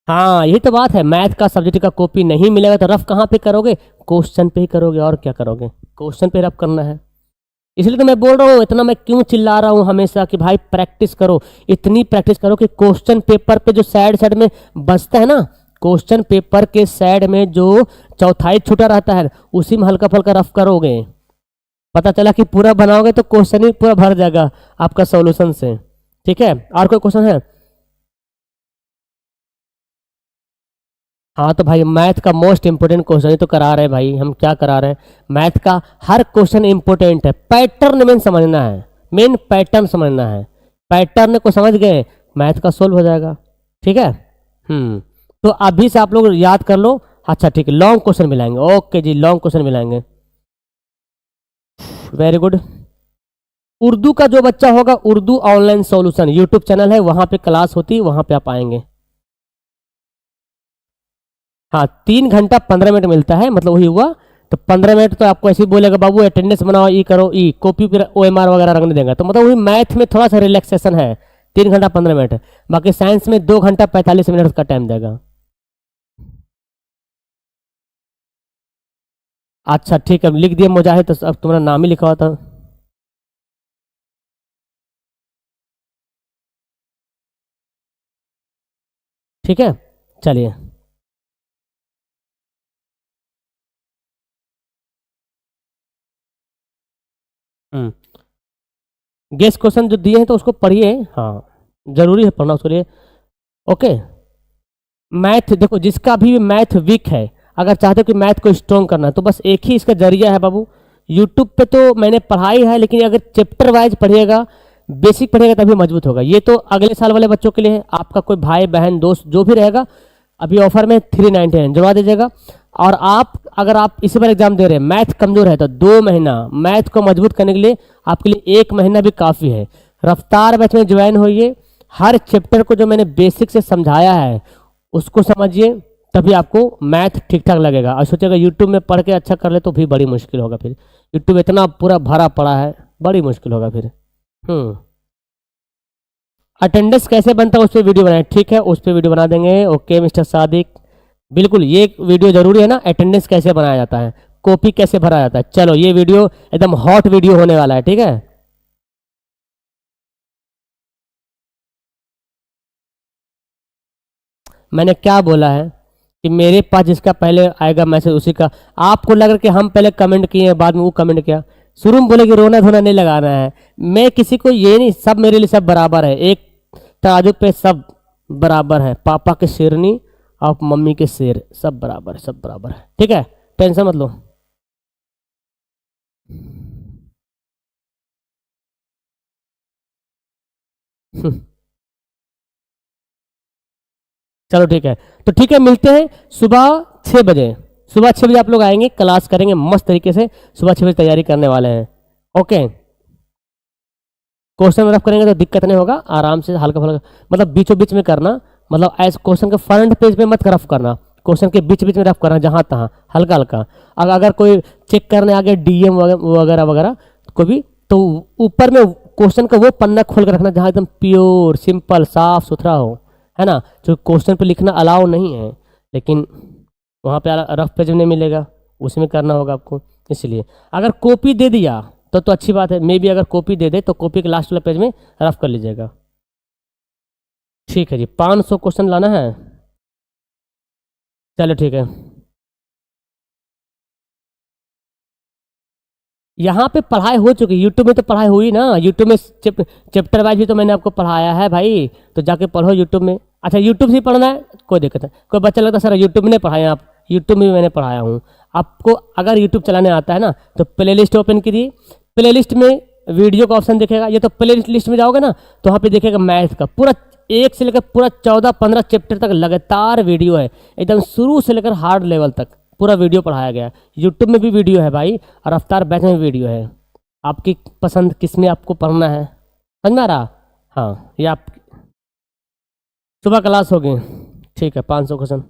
हाँ यही तो बात है, मैथ का सब्जेक्ट का कॉपी नहीं मिलेगा तो रफ कहाँ पे करोगे? क्वेश्चन पे ही करोगे, और क्या करोगे, क्वेश्चन पे रफ करना है। इसलिए तो मैं बोल रहा हूँ, इतना मैं क्यों चिल्ला रहा हूँ हमेशा कि भाई प्रैक्टिस करो, इतनी प्रैक्टिस करो कि क्वेश्चन पेपर पे जो साइड में बचता है ना, क्वेश्चन पेपर के साइड में जो चौथाई छूटा रहता है उसी में हल्का फुल्का रफ करोगे, पता चला कि पूरा बनाओगे तो क्वेश्चन ही पूरा भर जाएगा आपका सॉल्यूशन से, ठीक है। और कोई क्वेश्चन है? हाँ तो भाई मैथ का मोस्ट इंपोर्टेंट क्वेश्चन ही तो करा रहे हैं भाई, हम क्या करा रहे हैं, मैथ का हर क्वेश्चन इंपोर्टेंट है, पैटर्न मेन समझना है, मेन पैटर्न समझना है, पैटर्न को समझ गए मैथ का सोल्व हो जाएगा, ठीक है। तो अभी से आप लोग याद कर लो। अच्छा ठीक है, लॉन्ग क्वेश्चन मिलाएंगे, ओके जी, लॉन्ग क्वेश्चन मिलाएंगे, वेरी गुड। उर्दू का जो बच्चा होगा, Urdu online solution YouTube channel है, वहां पे क्लास होती है, वहां पे आप आएंगे। हाँ 3 घंटा 15 मिनट मिलता है, मतलब वही हुआ। तो 15 मिनट तो आपको ऐसे ही बोलेगा बाबू अटेंडेंस बनाओ, ई करो, ई कॉपी पर OMR वगैरह रखने देगा, तो मतलब वही मैथ में थोड़ा सा रिलैक्सेशन है, 3 घंटा 15 मिनट। बाकी साइंस में 2 घंटा 45 मिनट का टाइम देगा। अच्छा ठीक है, लिख दिए मुजाहिद, तो अब तुम्हारा नाम ही लिखा हुआ था। ठीक है चलिए। गेस क्वेश्चन जो दिए हैं तो उसको पढ़िए, हाँ जरूरी है पढ़ना उसके लिए, ओके। मैथ देखो, जिसका भी मैथ वीक है, अगर चाहते हो कि मैथ को स्ट्रॉन्ग करना है तो बस एक ही इसका जरिया है बाबू, यूट्यूब पे तो मैंने पढ़ाई है, लेकिन अगर चैप्टर वाइज पढ़िएगा, बेसिक पढ़िएगा तभी मजबूत होगा। ये तो अगले साल वाले बच्चों के लिए है, आपका कोई भाई बहन दोस्त जो भी रहेगा, अभी ऑफर में 399 जुड़वा दीजिएगा। और आप अगर आप इसी बार एग्जाम दे रहे हैं, मैथ कमजोर है, तो 2 महीना मैथ को मजबूत करने के लिए आपके लिए 1 महीना भी काफ़ी है। रफ्तार बैच में ज्वाइन होइए, हर चैप्टर को जो मैंने बेसिक से समझाया है उसको समझिए, तभी आपको मैथ ठीक ठाक लगेगा। और सोचेगा यूट्यूब में पढ़ के अच्छा कर ले तो भी बड़ी मुश्किल होगा, फिर यूट्यूब इतना पूरा भरा पड़ा है, बड़ी मुश्किल होगा फिर। अटेंडेंस कैसे बनता है उस पर वीडियो बनाए, ठीक है, उस पर वीडियो बना देंगे, ओके मिस्टर सादिक, बिल्कुल ये वीडियो जरूरी है ना, अटेंडेंस कैसे बनाया जाता है, कॉपी कैसे भरा जाता है। चलो ये वीडियो एकदम हॉट वीडियो होने वाला है, ठीक है। मैंने क्या बोला है कि मेरे पास जिसका पहले आएगा मैसेज उसी का, आपको लग रहा है कि हम पहले कमेंट किए बाद में वो कमेंट किया, शुरू में बोले कि रोना धोना नहीं लगाना है, मैं किसी को ये नहीं, सब मेरे लिए सब बराबर है, एक तराजू पे सब बराबर है, पापा के शेरनी और मम्मी के शेर, सब बराबर है, सब बराबर है, ठीक है, टेंशन मत लो। चलो ठीक है, तो ठीक है, मिलते हैं सुबह 6 बजे। सुबह 6 बजे आप लोग आएंगे, क्लास करेंगे मस्त तरीके से। सुबह 6 बजे तैयारी करने वाले हैं। ओके, क्वेश्चन रफ करेंगे तो दिक्कत नहीं होगा, आराम से हल्का फुल्का, मतलब बीचों बीच में करना, मतलब ऐसे क्वेश्चन के फ्रंट पेज पे मत रफ करना, क्वेश्चन के बीच बीच में रफ करना, जहाँ तहाँ हल्का हल्का। अगर कोई चेक करने आ गया डीएम वगैरह वगैरह कोई भी, तो ऊपर में क्वेश्चन का वो पन्ना खोल कर रखना जहाँ एकदम प्योर सिंपल साफ सुथरा हो, है ना। जो क्वेश्चन पे लिखना अलाउ नहीं है, लेकिन वहाँ पे रफ पेज नहीं मिलेगा, उसमें करना होगा आपको। इसलिए अगर कॉपी दे दिया तो अच्छी बात है, मे भी अगर कॉपी दे दे तो कॉपी के लास्ट वाले पेज में रफ कर लीजिएगा। ठीक है जी, 500 क्वेश्चन लाना है। चलो ठीक है, यहाँ पे पढ़ाई हो चुकी है, यूट्यूब में तो पढ़ाई हुई ना, यूट्यूब में चैप्टर वाइज भी तो मैंने आपको पढ़ाया है भाई, तो जाके पढ़ो यूट्यूब में। अच्छा, यूट्यूब से पढ़ना है, कोई दिक्कत है। कोई बच्चा लगता है सर यूट्यूब में नहीं पढ़ाया आप, यूट्यूब में भी मैंने पढ़ाया हूँ आपको। अगर यूट्यूब चलाने आता है ना तो प्ले लिस्ट ओपन कीजिए, प्ले लिस्ट में वीडियो का ऑप्शन दिखेगा, ये तो प्ले लिस्ट में जाओगे ना तो वहाँ पे देखिएगा मैथ का पूरा 1 से लेकर पूरा 14-15 चैप्टर तक लगातार वीडियो है, एकदम शुरू से लेकर हार्ड लेवल तक पूरा वीडियो पढ़ाया गया है। यूट्यूब में भी वीडियो है भाई, और रफ्तार बैच में भी वीडियो है। आपकी पसंद किस में आपको पढ़ना है, समझ में आ रहा। हाँ, ये आप सुबह क्लास होगी, ठीक है, 500 क्वेश्चन।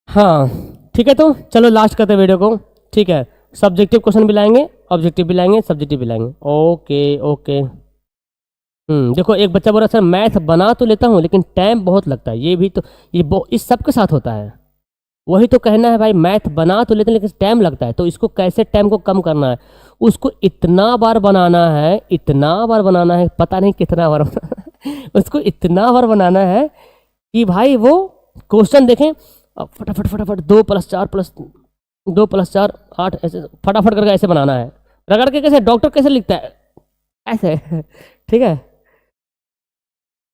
हाँ ठीक है, तो चलो लास्ट करते हैं वीडियो को। ठीक है, सब्जेक्टिव क्वेश्चन भी लाएंगे, ऑब्जेक्टिव भी लाएंगे, सब्जेक्टिव भी लाएंगे। Okay okay. देखो एक बच्चा बोल रहा सर मैथ बना तो लेता हूँ लेकिन टाइम बहुत लगता है, ये भी तो इस सब के साथ होता है। वही तो कहना है भाई, मैथ बना तो लेते हैं लेकिन टाइम लगता है, तो इसको कैसे टाइम को कम करना है, उसको इतना बार बनाना है, इतना बार बनाना है, पता नहीं कितना बार उसको इतना बार बनाना है कि भाई वो क्वेश्चन देखें फटाफट फटाफट 2 + 4 + 2 + 4 8 ऐसे फटाफट करके ऐसे बनाना है, रगड़ के। कैसे डॉक्टर कैसे लिखता है ऐसे ठीक है,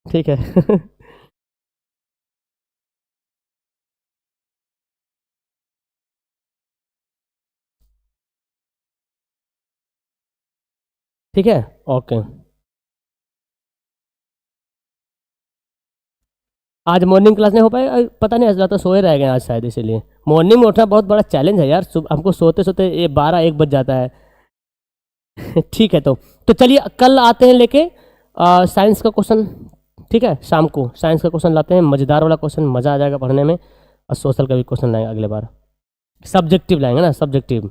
ठीक है ठीक है, ओके। आज मॉर्निंग क्लास नहीं हो पाएगा, पता नहीं, आज रात तो सोए रह गए आज शायद, इसीलिए। मॉर्निंग में उठना बहुत बड़ा चैलेंज है यार, हमको सोते सोते ये 12-1 बज जाता है ठीक है, तो चलिए कल आते हैं लेके साइंस का क्वेश्चन। ठीक है, शाम को साइंस का क्वेश्चन लाते हैं, मज़ेदार वाला क्वेश्चन, मज़ा आ जाएगा पढ़ने में। और सोशल का भी क्वेश्चन लाएंगे अगले बार, सब्जेक्टिव लाएंगे ना, सब्जेक्टिव।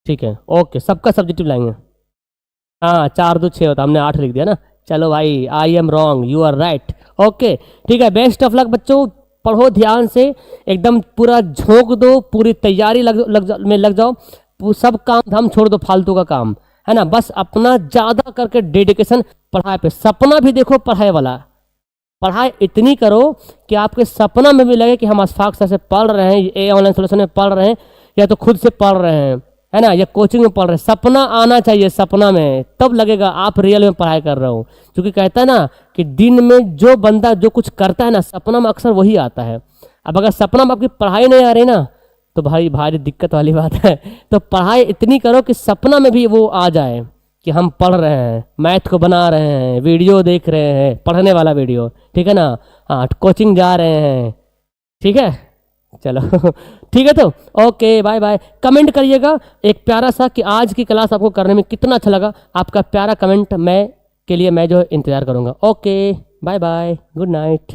ठीक है, ओके, सबका सब्जेक्टिव लाएंगे। हाँ, 4 2 6 होता, हमने 8 लिख दिया ना। चलो भाई, I am wrong, you are right. Okay ठीक है, बेस्ट ऑफ लक बच्चों, पढ़ो ध्यान से, एकदम पूरा झोंक दो, पूरी तैयारी लग जाओ, सब काम धाम छोड़ दो, फालतू का काम है ना, बस अपना ज़्यादा करके डेडिकेशन पढ़ाई पे। सपना भी देखो पढ़ाई वाला, पढ़ाई इतनी करो कि आपके सपना में भी लगे कि हम अशफाक सर से पढ़ रहे हैं, ये ऑनलाइन सोल्यूशन में पढ़ रहे हैं, या तो खुद से पढ़ रहे हैं, है ना, या कोचिंग में पढ़ रहे हैं। सपना आना चाहिए, सपना में तब लगेगा आप रियल में पढ़ाई कर रहे हो। क्योंकि कहता है ना कि दिन में जो बंदा जो कुछ करता है ना, सपना में अक्सर वही आता है। अब अगर सपना में आपकी पढ़ाई नहीं आ रही ना, तो भाई भारी दिक्कत वाली बात है। तो पढ़ाई इतनी करो कि सपना में भी वो आ जाए कि हम पढ़ रहे हैं, मैथ को बना रहे हैं, वीडियो देख रहे हैं, पढ़ने वाला वीडियो, ठीक है ना। हाँ, कोचिंग जा रहे हैं, ठीक है, चलो ठीक है, तो ओके, बाय बाय। कमेंट करिएगा एक प्यारा सा कि आज की क्लास आपको करने में कितना अच्छा लगा। आपका प्यारा कमेंट मैं जो इंतज़ार करूँगा। Okay, bye bye, good night.